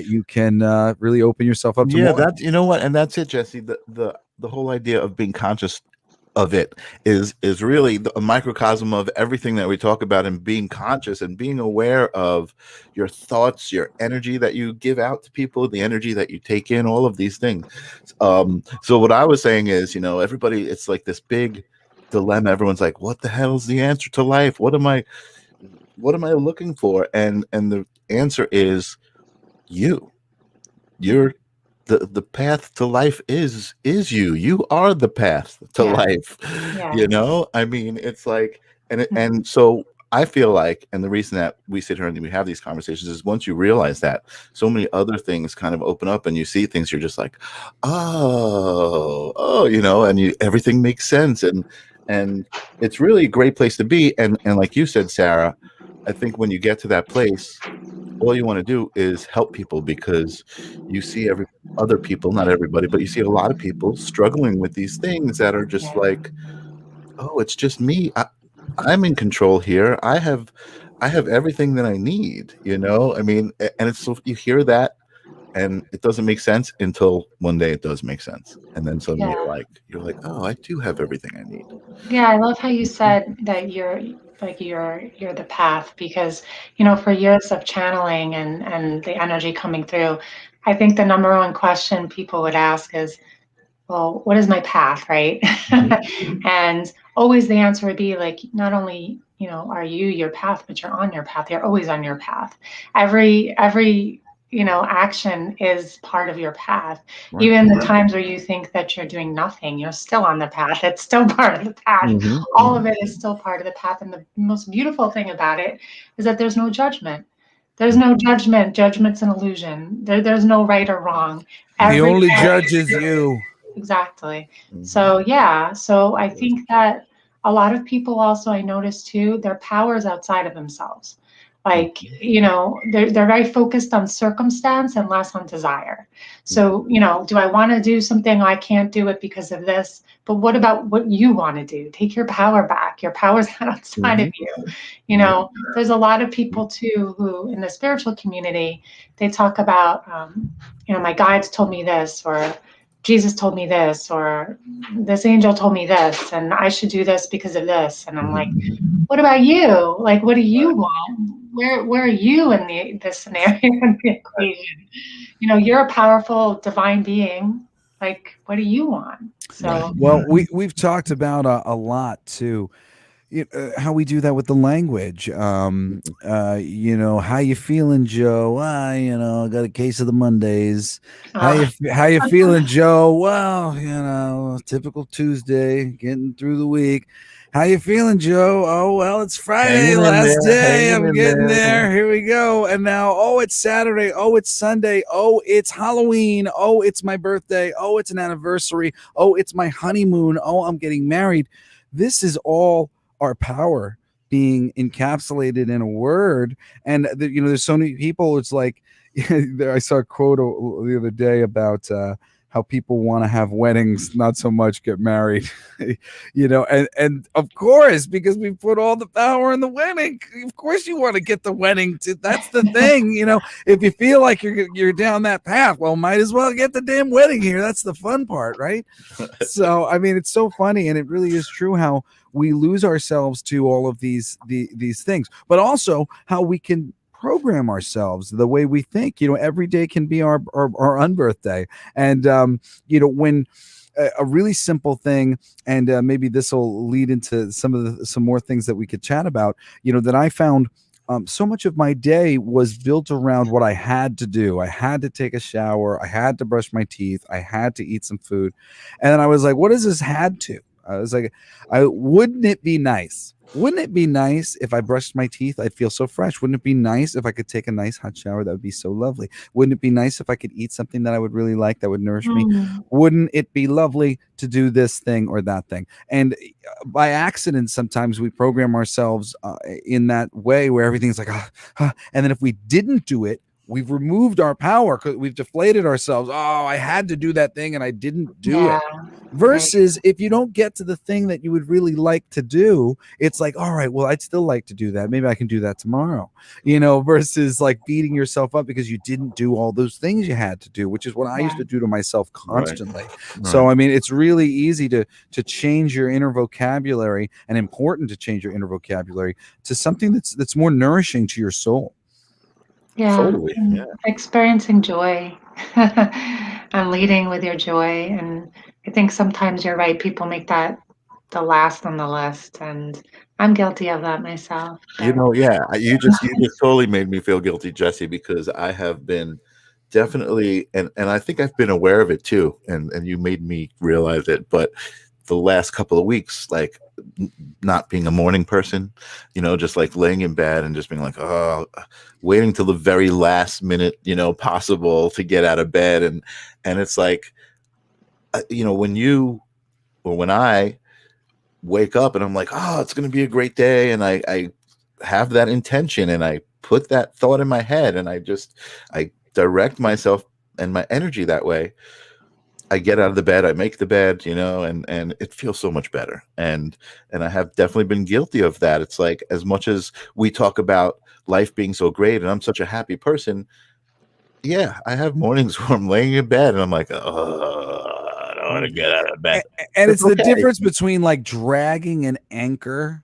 you can really open yourself up to Yeah, more. that's you know what, and that's it, Jesse. The whole idea of being conscious of it is really a microcosm of everything that we talk about, and being conscious and being aware of your thoughts, your energy that you give out to people, the energy that you take in, all of these things. So what I was saying is, everybody, it's like this big dilemma. Everyone's like, what the hell is the answer to life? What am I looking for? And the answer is you. You're the path to life is you. You are the path to Yeah. life. Yeah. I mean, it's like, and so I feel like, and the reason that we sit here and we have these conversations is once you realize that, so many other things kind of open up, and you see things, you're just like, oh, and everything makes sense, and it's really a great place to be. And like you said, Sarah, I think when you get to that place, all you want to do is help people, because you see other people, not everybody, but you see a lot of people struggling with these things that are just Yeah. like, oh, it's just me. I'm in control here. I have everything that I need. I mean, and it's so you hear that, and it doesn't make sense until one day it does make sense, and then suddenly Yeah. you're like, oh, I do have everything I need. Yeah, I love how you said that you're the path because, for years of channeling and the energy coming through, I think the number one question people would ask is, well, what is my path, right? Mhm. And always the answer would be like, not only, are you your path, but you're on your path. You're always on your path. Every action is part of your path. Right. Even the times where you think that you're doing nothing, you're still on the path. It's still part of the path. Hmm. All of it is still part of the path. And the most beautiful thing about it is that there's no judgment. There's no judgment. Judgment's an illusion. There's no right or wrong. The Every only judge is you. Exactly. Hmm. So yeah, so I think that a lot of people also I notice too, their power is outside of themselves. Like, Hmm. they're very focused on circumstance and less on desire. Hmm. So, do I want to do something? I can't do it because of this. But what about what you want to do? Take your power back. Your power's not outside of Hmm. you. Yeah. There's a lot of people too who in the spiritual community, they talk about, my guides told me this, or Jesus told me this, or this angel told me this, and I should do this because of this. And I'm like, Hmm. what about you? Like, what do you Right. want? Where are you in the scenario in the Right. equation? You're a powerful divine being. Like, what do you want? Right. So Well, we've talked about a lot too. How we do that with the language. Mhm. How you feeling, Joe? I got a case of the Mondays. uh, How you feeling, Joe? Well, typical Tuesday, getting through the week. How you feeling, Joe? Oh, well, it's Friday, Hanging in last there, day. hanging I'm in getting there. there. Here we go. And now, oh, it's Saturday. Oh, it's Sunday. Oh, it's Halloween. Oh, it's my birthday. Oh, it's an anniversary. Oh, it's my honeymoon. Oh, I'm getting married. This is all our power being encapsulated in a word. And there's so many people, it's like I saw a quote the other day about how people want to have weddings, not so much get married. And of course, because we put all the power in the wedding, of course you want to get the wedding that's the thing. If you feel like you're down that path, well, might as well get the damn wedding here. That's the fun part, right? So I mean, it's so funny, and it really is true how we lose ourselves to all of these things, but also how we can program ourselves the way we think. Every day can be our unbirthday. And when a really simple thing, and maybe this will lead into some more things that we could chat about, that I found. So much of my day was built around what I had to do. I had to take a shower. I had to brush my teeth. I had to eat some food. And then I was like, what does this had to? I was like, wouldn't it be nice? Wouldn't it be nice if I brushed my teeth? I'd feel so fresh. Wouldn't it be nice if I could take a nice hot shower? That would be so lovely. Wouldn't it be nice if I could eat something that I would really like, that would nourish me? mm, Wouldn't it be lovely to do this thing or that thing? And by accident, sometimes we program ourselves in that way where everything's like, and then if we didn't do it, we've removed our power because we've deflated ourselves. Oh, I had to do that thing and I didn't do yeah, it. right. Versus if you don't get to the thing that you would really like to do, it's like, all right, well, I'd still like to do that. Maybe I can do that tomorrow, versus like beating yourself up because you didn't do all those things you had to do, which is what I used Yeah. to do to myself Right. constantly. So, Right. I mean, it's really easy to change your inner vocabulary, and important to change your inner vocabulary to something that's more nourishing to your soul. Yeah, Totally. Yeah. and experiencing joy and leading with your joy. And I think sometimes you're right, people make that the last on the list, and I'm guilty of that myself. But Yeah, you just totally made me feel guilty, Jesse, because I have been definitely, and I think I've been aware of it too, and you made me realize it, but the last couple of weeks, like not being a morning person, just like laying in bed and just being like, oh, waiting till the very last minute, possible to get out of bed, and it's like, when you or when I wake up and I'm like, oh, it's going to be a great day, and I have that intention and I put that thought in my head and I direct myself and my energy that way. I get out of the bed, I make the bed, and it feels so much better. And I have definitely been guilty of that. It's like, as much as we talk about life being so great and I'm such a happy person, yeah, I have mornings where I'm laying in bed and I'm like, oh, I don't want to get out of bed. And It's it's the okay. difference between like dragging an anchor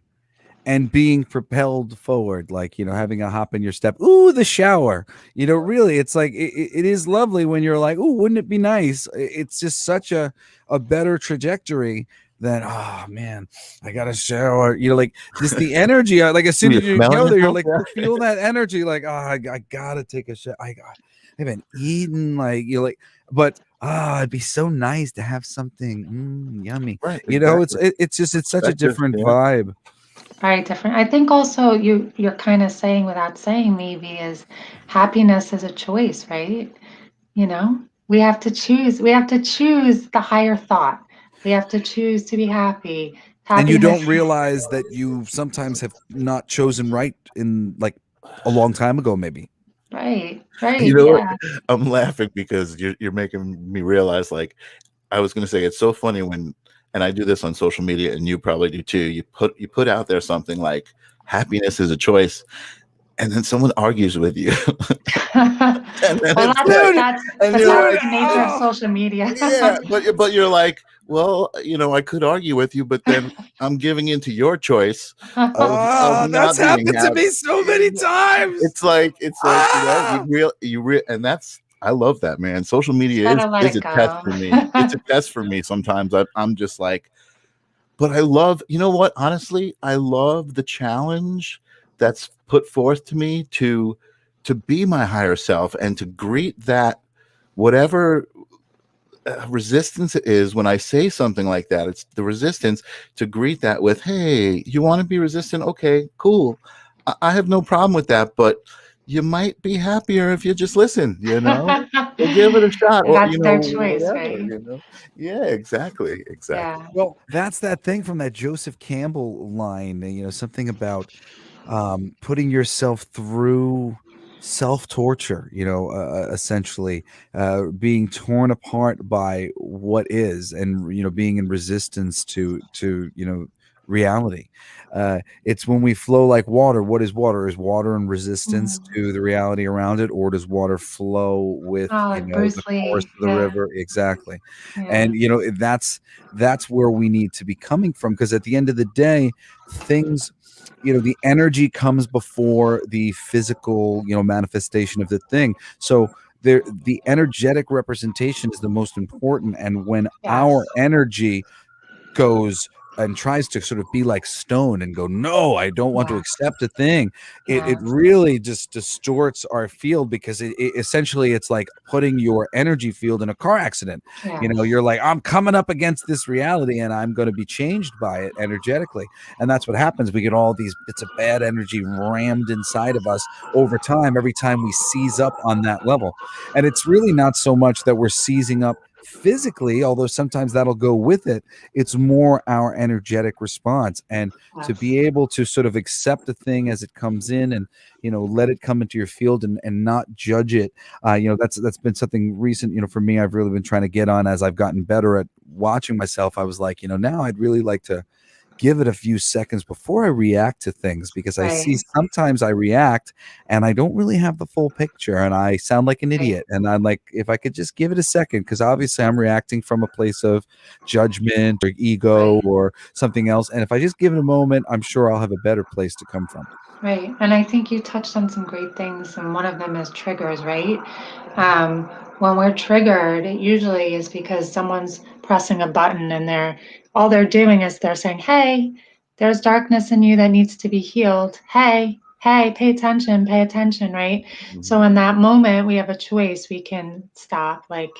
and being propelled forward, like, having a hop in your step. Ooh, the shower. Really, it's like it is lovely when you're like, ooh, wouldn't it be nice? It's just such a better trajectory than, oh man, I got to shower. Like just the energy. Like as soon as You're you smelling go there, you're yourself? like, Yeah. you feel that energy. Like, oh, I gotta take a shower. I haven't eaten. Like like, but it'd be so nice to have something yummy. Right, It's exactly. it's just it's such a Perspective, different yeah. vibe. Very different. I think also you're kind of saying without saying maybe is happiness is a choice, right? You know, we have to choose. We have to choose the higher thought. We have to choose to be happy. And you Happiness, don't realize that you sometimes have not chosen right in like a long time ago, maybe. right, You right, know what? yeah. I'm laughing because you're making me realize, like, I was going to say, it's so funny when, and I do this on social media and you probably do too. You put out there something like happiness is a choice, and then someone argues with you. And then Well, it's like, Dude, and but you're that's dude, like, the nature of oh, social media. yeah, but you're like, well, I could argue with you, but then I'm giving into your choice of that's not being happened to happy. me so many times. It's like, Ah, and that's, I love that, man. Social Just media gotta is let is it a test go. for me. It's a test for me sometimes. I'm just like, but I love, you know what? Honestly, I love the challenge that's put forth to me to be my higher self and to greet that, whatever resistance it is when I say something like that. It's the resistance to greet that with, "Hey, you want to be resistant? Okay, cool. I have no problem with that, but you might be happier if you just listen. So give it a shot, And or that's their choice, whatever. right? Yeah, exactly, exactly. Yeah. well, that's that thing from that Joseph Campbell line, something about putting yourself through self torture, essentially being torn apart by what is, and being in resistance to reality. It's when we flow like water. What is water? Is water in resistance Mm. to the reality around it, or does water flow with Oh, like the Bruce course Lee. of the Yeah. river? Exactly. Yeah. And that's where we need to be coming from, because at the end of the day, things, the energy comes before the physical, manifestation of the thing. So there, the energetic representation is the most important. And when our Yes. energy goes and tries to sort of be like stone and go, no, I don't want to Yes. accept a thing, it Yes. really just distorts our field, because essentially it's like putting your energy field in a car accident. Yes. You're like, I'm coming up against this reality and I'm going to be changed by it energetically. And that's what happens. We get all these bits of bad energy rammed inside of us over time, every time we seize up on that level. And it's really not so much that we're seizing up physically, although sometimes that'll go with it. It's more our energetic response. And to Yes. be able to sort of accept a thing as it comes in, and let it come into your field, and not judge it. That's been something recent, for me. I've really been trying to get on as I've gotten better at watching myself. I was like, now I'd really like to give it a few seconds before I react to things, because I see Right. sometimes I react and I don't really have the full picture and I sound like an Right. idiot. And I'm like, if I could just give it a second, because obviously I'm reacting from a place of judgment or ego Right. or something else. And if I just give it a moment, I'm sure I'll have a better place to come from. Right. And I think you touched on some great things, and one of them is triggers, right? Um, when we're triggered, it usually is because someone's pressing a button and they're doing is they're saying, "Hey, there's darkness in you that needs to be healed. Hey, hey, pay attention, right? So in that moment, we have a choice. We can stop. Like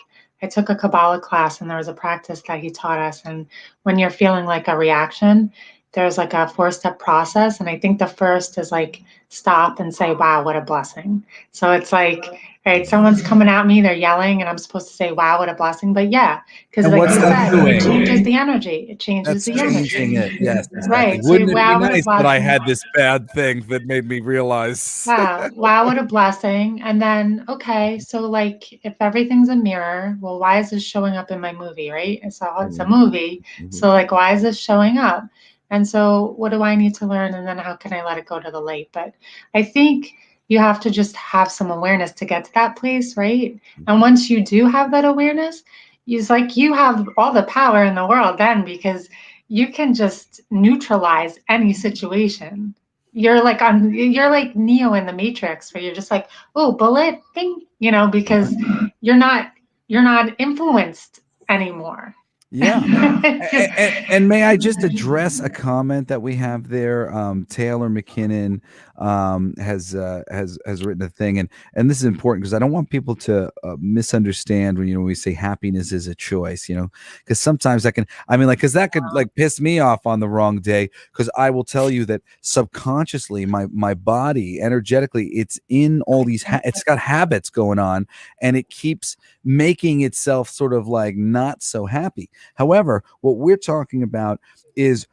I took a Kabbalah class and there was a practice that he taught us. And when you're feeling like a reaction, there's like a 4-step process. And I think the first is like stop and say, wow, what a blessing. So it's like, right, someone's coming at me, they're yelling, and I'm supposed to say, wow, what a blessing. But yeah, because And like what's you that said, it doing? changes the energy. It changes That's the changing energy. it. Yes, exactly. Right. So Wouldn't it be wow, what a nice that I blessing. had this bad thing that made me realize? Wow, wow, what a blessing. And then, okay, so like if everything's a mirror, well, why is this showing up in my movie, right? It's a movie. So like why is this showing up? And so what do I need to learn? And then how can I let it go to the light? But I think you have to just have some awareness to get to that place, right? And once you do have that awareness, it's like you have all the power in the world then because you can just neutralize any situation. You're like Neo in the Matrix where you're just like, oh, bullet, bing, because you're not you're not influenced anymore. Yeah. And may I just address a comment that we have there? Taylor McKinnon has written a thing, and this is important because I don't want people to misunderstand when we say happiness is a choice. Because sometimes that can, I mean, like, because that could like piss me off on the wrong day. Because I will tell you that subconsciously, my body energetically, it's in all these, it's got habits going on, and it keeps making itself sort of like not so happy. However, what we're talking about is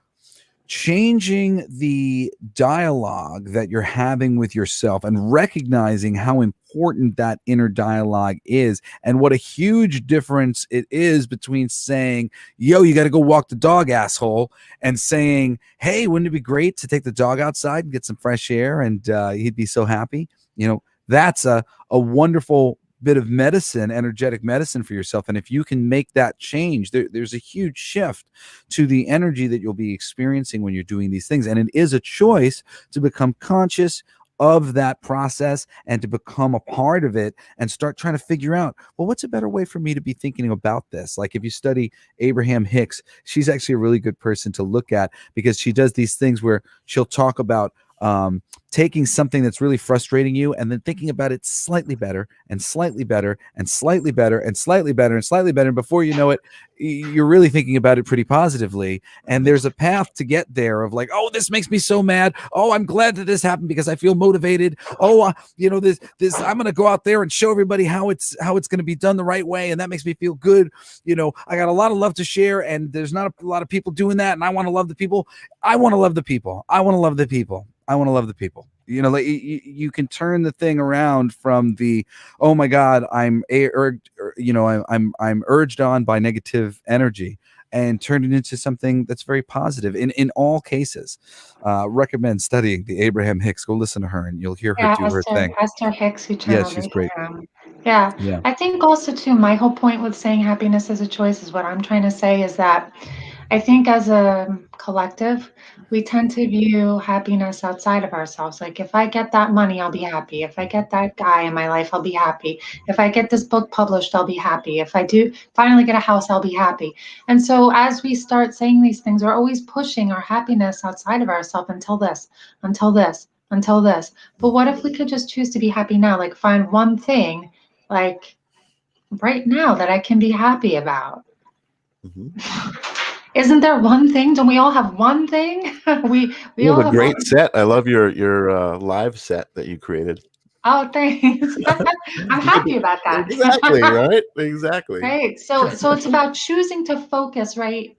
changing the dialogue that you're having with yourself and recognizing how important that inner dialogue is and what a huge difference it is between saying, yo, you got to go walk the dog, asshole, and saying, hey, wouldn't it be great to take the dog outside and get some fresh air and he'd be so happy. That's a wonderful bit of medicine, energetic medicine for yourself. And if you can make that change, there's a huge shift to the energy that you'll be experiencing when you're doing these things. And it is a choice to become conscious of that process and to become a part of it and start trying to figure out, well, what's a better way for me to be thinking about this? Like if you study Abraham Hicks, she's actually a really good person to look at because she does these things where she'll talk about taking something that's really frustrating you and then thinking about it slightly better and slightly better and slightly better and slightly better and slightly better. And before you know it, you're really thinking about it pretty positively. And there's a path to get there of like, oh, this makes me so mad. Oh, I'm glad that this happened because I feel motivated. Oh, this, I'm going to go out there and show everybody how it's going to be done the right way. And that makes me feel good. I got a lot of love to share and there's not a lot of people doing that. And I want to love the people. I want to love the people. I want to love the people. I want to love the people. Like you can turn the thing around from the, oh my God, I'm urged on by negative energy and turn it into something that's very positive in all cases. Recommend studying the Abraham Hicks. Go listen to her and you'll hear her do her thing. Esther Hicks, who Yeah, channeled she's great. Yeah. Yeah. I think also too, my whole point with saying happiness is a choice is what I'm trying to say is that I think as a collective, we tend to view happiness outside of ourselves. Like if I get that money, I'll be happy. If I get that guy in my life, I'll be happy. If I get this book published, I'll be happy. If I do finally get a house, I'll be happy. And so as we start saying these things, we're always pushing our happiness outside of ourselves until this, until this, until this. But what if we could just choose to be happy now? Like find one thing like right now that I can be happy about. Isn't there one thing? Don't we all have one thing? we You all have a have great one. set. I love your live set that you created. Oh, thanks. I'm happy about that. Exactly, right? Exactly. Right. So it's about choosing to focus, right,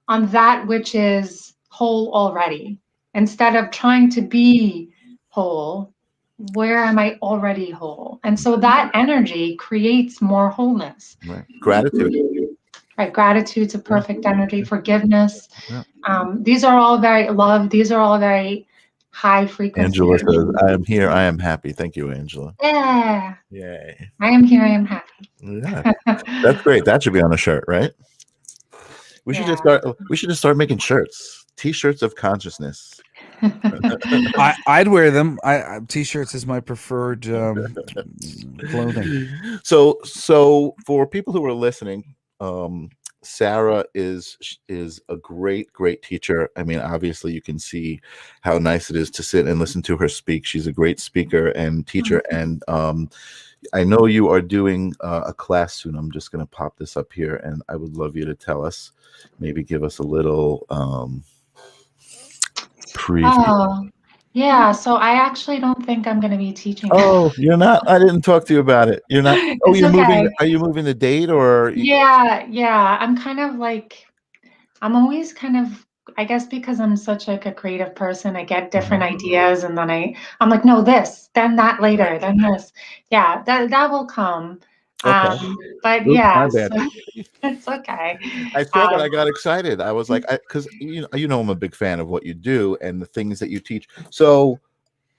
on that which is whole already, instead of trying to be whole. Where am I already whole? And so that energy creates more wholeness. Right. Gratitude. Right. Gratitude's a perfect energy. Forgiveness. Yeah. These are all very love. These are all very high frequency. Angela says, I am here. I am happy. Thank you, Angela. Yeah. Yay. I am here. I am happy. Yeah. That's great. That should be on a shirt, right? We should just start making shirts. T-shirts of consciousness. I'd wear them. T-shirts is my preferred clothing. So for people who are listening, Sarah is a great teacher. I mean, obviously you can see how nice it is to sit and listen to her speak. She's a great speaker and teacher. And I know you are doing a class soon. I'm just going to pop this up here, and I would love you to tell us, maybe give us a little preview. Oh, yeah. So I actually don't think I'm going to be teaching. Oh, you're not. I didn't talk to you about it. You're not. Oh, It's you're moving. okay. Are you moving the date or? Yeah, yeah. I'm kind of like, I'm always kind of, I guess because I'm such like a creative person, I get different ideas and then I'm like, no, this, then that later, then this. Yeah, that will come. Okay. But Oops, my yeah, bad. so it's okay. I saw that. Um, I got excited. I was like, because you know, I'm a big fan of what you do and the things that you teach. So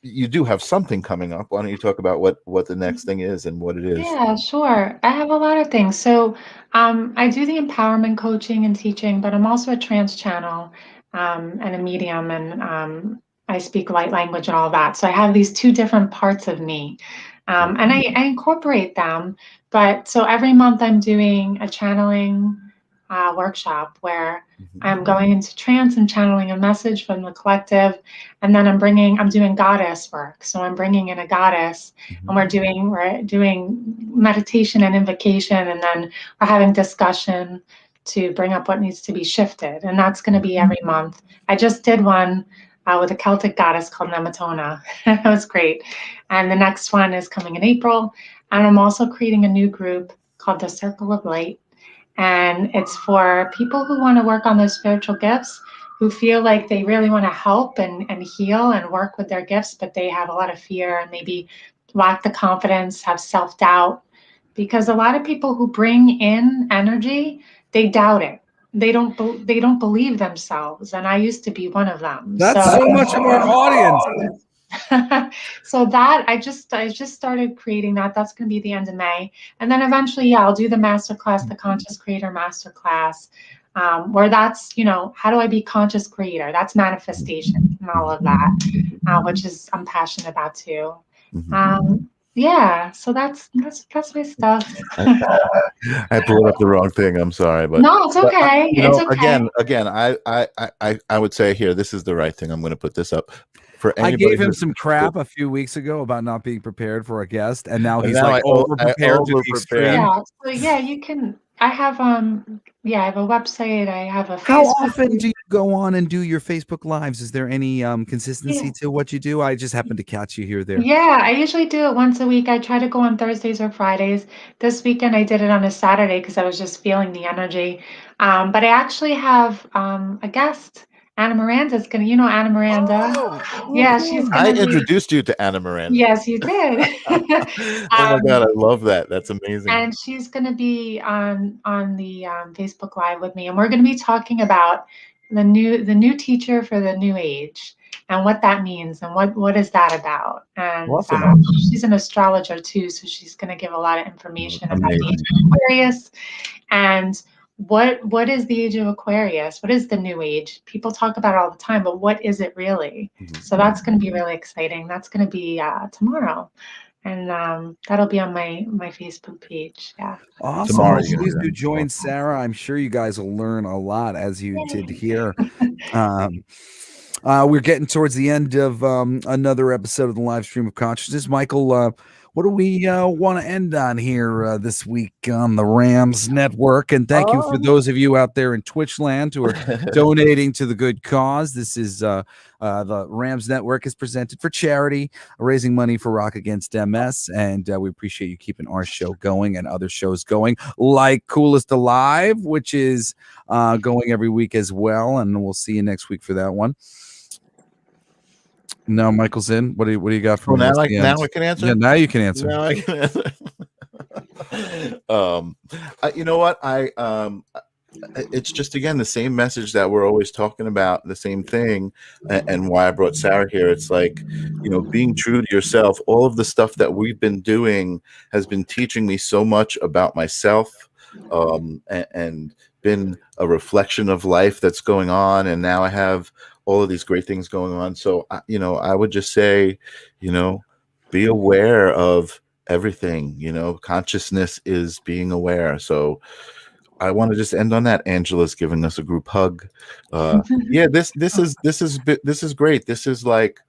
you do have something coming up. Why don't you talk about what the next thing is and what it is? Yeah, sure. I have a lot of things. So, I do the empowerment coaching and teaching, but I'm also a trance channel, and a medium, and I speak light language and all that. So I have these two different parts of me, and I incorporate them. But so every month I'm doing a channeling workshop where I'm going into trance and channeling a message from the collective, and then I'm doing goddess work. So I'm bringing in a goddess, and we're doing meditation and invocation, and then we're having discussion to bring up what needs to be shifted, and that's going to be every month. I just did one with a Celtic goddess called Nematona. That was great, and the next one is coming in April, and I'm also creating a new group called the Circle of Light, and it's for people who want to work on their spiritual gifts, who feel like they really want to help and heal and work with their gifts, but they have a lot of fear and maybe lack the confidence, have self-doubt. Because a lot of people who bring in energy, they doubt it. They don't believe themselves. And I used to be one of them. That's so much of our audience. So that I just started creating that. That's going to be the end of May, and then eventually, yeah, I'll do the masterclass, the Conscious Creator Masterclass, where that's how do I be conscious creator? That's manifestation and all of that, which is I'm passionate about too. Yeah, so that's my stuff. I pulled up the wrong thing. I'm sorry, No, it's okay. It's okay. again, I would say here, this is the right thing. I'm going to put this up for I anybody. gave him some crap a few weeks ago about not being prepared for a guest, and now he's now like over prepared to the extreme. Yeah, so yeah, you can. I have yeah, I have a website. I have a How Facebook often page. do you go on and do your Facebook lives? Is there any consistency Yeah. to what you do? I just happened to catch you here there. Yeah, I usually do it once a week. I try to go on Thursdays or Fridays. This weekend I did it on a Saturday because I was just feeling the energy. But I actually have a guest. Anna Miranda's gonna, Anna Miranda. Yeah, she's I gonna be. introduced you to Anna Miranda. Yes, you did. Oh my God, I love that. That's amazing. And she's going to be on the Facebook Live with me, and we're going to be talking about the new teacher for the new age and what that means and what is that about. And Awesome. she's an astrologer too, so she's going to give a lot of information about the Amazing. age of Aquarius and what is the age of Aquarius? What is the new age? People talk about it all the time, but what is it really? So that's going to be really exciting. That's going to be tomorrow. And that'll be on my Facebook page. Yeah. Awesome. Tomorrow Well, please do join Sarah. I'm sure you guys will learn a lot as you did here. We're getting towards the end of another episode of the live stream of consciousness. Michael, what do we want to end on here this week on the Rams Network? And thank you for those of you out there in Twitch land who are donating to the good cause. This is the Rams Network is presented for charity, raising money for Rock Against MS. And we appreciate you keeping our show going and other shows going, like Coolest Alive, which is going every week as well. And we'll see you next week for that one. Now Michael's in. What do you got for me? Now I can answer. Yeah, now you can answer. Now I can answer. You know what? It's just again the same message that we're always talking about, the same thing, and why I brought Sarah here. It's like, being true to yourself. All of the stuff that we've been doing has been teaching me so much about myself, and been a reflection of life that's going on. And now I have all of these great things going on. So, I would just say, be aware of everything. Consciousness is being aware. So I want to just end on that. Angela's giving us a group hug. Yeah, this is great. This is like,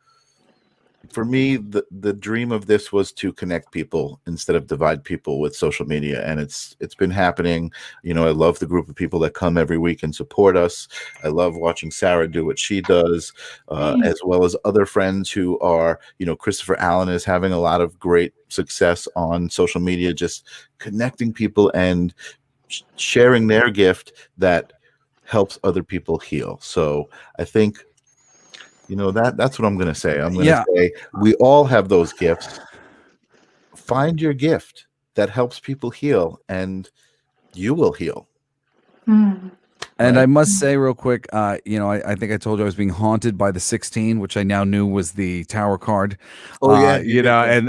for me, the dream of this was to connect people instead of divide people with social media, and it's been happening. You know, I love the group of people that come every week and support us. I love watching Sarah do what she does, as well as other friends who are, you know, Christopher Allen is having a lot of great success on social media, just connecting people and sharing their gift that helps other people heal. So I think, you know, that's what I'm going to say. I'm going to say we all have those gifts. Find your gift that helps people heal, and you will heal. And right? I must say real quick, you know, I think I told you I was being haunted by the 16, which I now knew was the tower card. Oh yeah, you know, and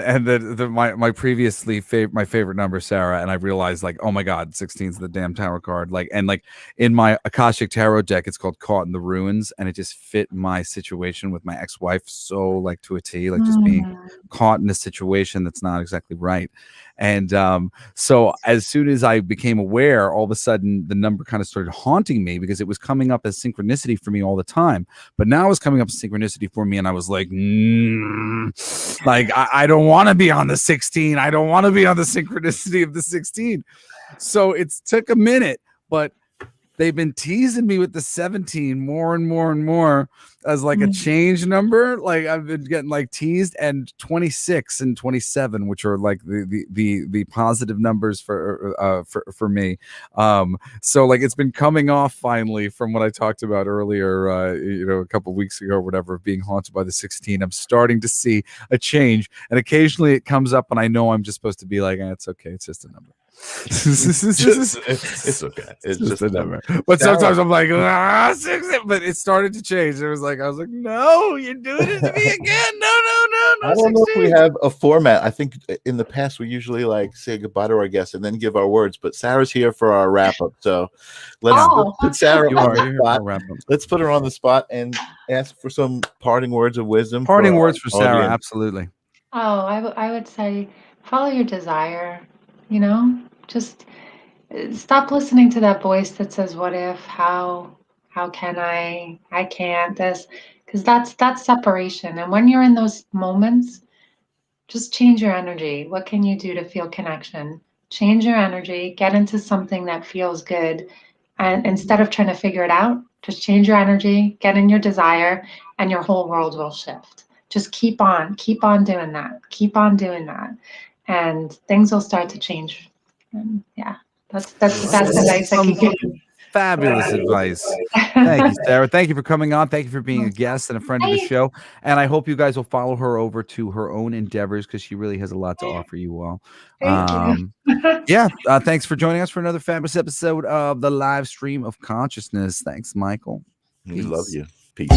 my previously my favorite number, Sarah, and I realized like, oh my God, 16 is the damn tower card. Like, and like in my Akashic Tarot deck, it's called Caught in the Ruins, and it just fit my situation with my ex-wife so like to a T, like just being caught in a situation that's not exactly right. And so as soon as I became aware, all of a sudden the number kind of started haunting me because it was coming up as synchronicity for me all the time. But now it's coming up as synchronicity for me, and I was like, like I don't want to be on the 16. I don't want to be on the synchronicity of the 16. So it took a minute, but they've been teasing me with the 17 more and more and more as like a change number. Like I've been getting like teased, and 26 and 27, which are like the positive numbers for me. So like it's been coming off finally from what I talked about earlier, you know, a couple of weeks ago or whatever, of being haunted by the 16. I'm starting to see a change, and occasionally it comes up, and I know I'm just supposed to be like, it's okay, it's just a number. It's okay. It's just a number. But sometimes I'm like, 6, but it started to change. It was like, I was like, no, you're doing it to me again. No. I don't know if we have a format. I think in the past we usually like say goodbye to our guests and then give our words. But Sarah's here for our wrap up, so let's put Sarah on the spot. Let's put her on the spot and ask for some parting words of wisdom. Parting words for Sarah, absolutely. Oh, I would say follow your desire. You know, just stop listening to that voice that says, what if, how can I can't, this, because that's separation. And when you're in those moments, just change your energy. What can you do to feel connection? Change your energy, get into something that feels good. And instead of trying to figure it out, just change your energy, get in your desire, and your whole world will shift. Just keep on doing that. Keep on doing that. And things will start to change. And yeah, that's the best advice I can give you. Fabulous advice. Thank you, Sarah. Thank you for coming on. Thank you for being a guest and a friend of the show. And I hope you guys will follow her over to her own endeavors, because she really has a lot to offer you all. Thank you. Yeah. Thanks for joining us for another fabulous episode of the live stream of consciousness. Thanks, Michael. We love you. Peace.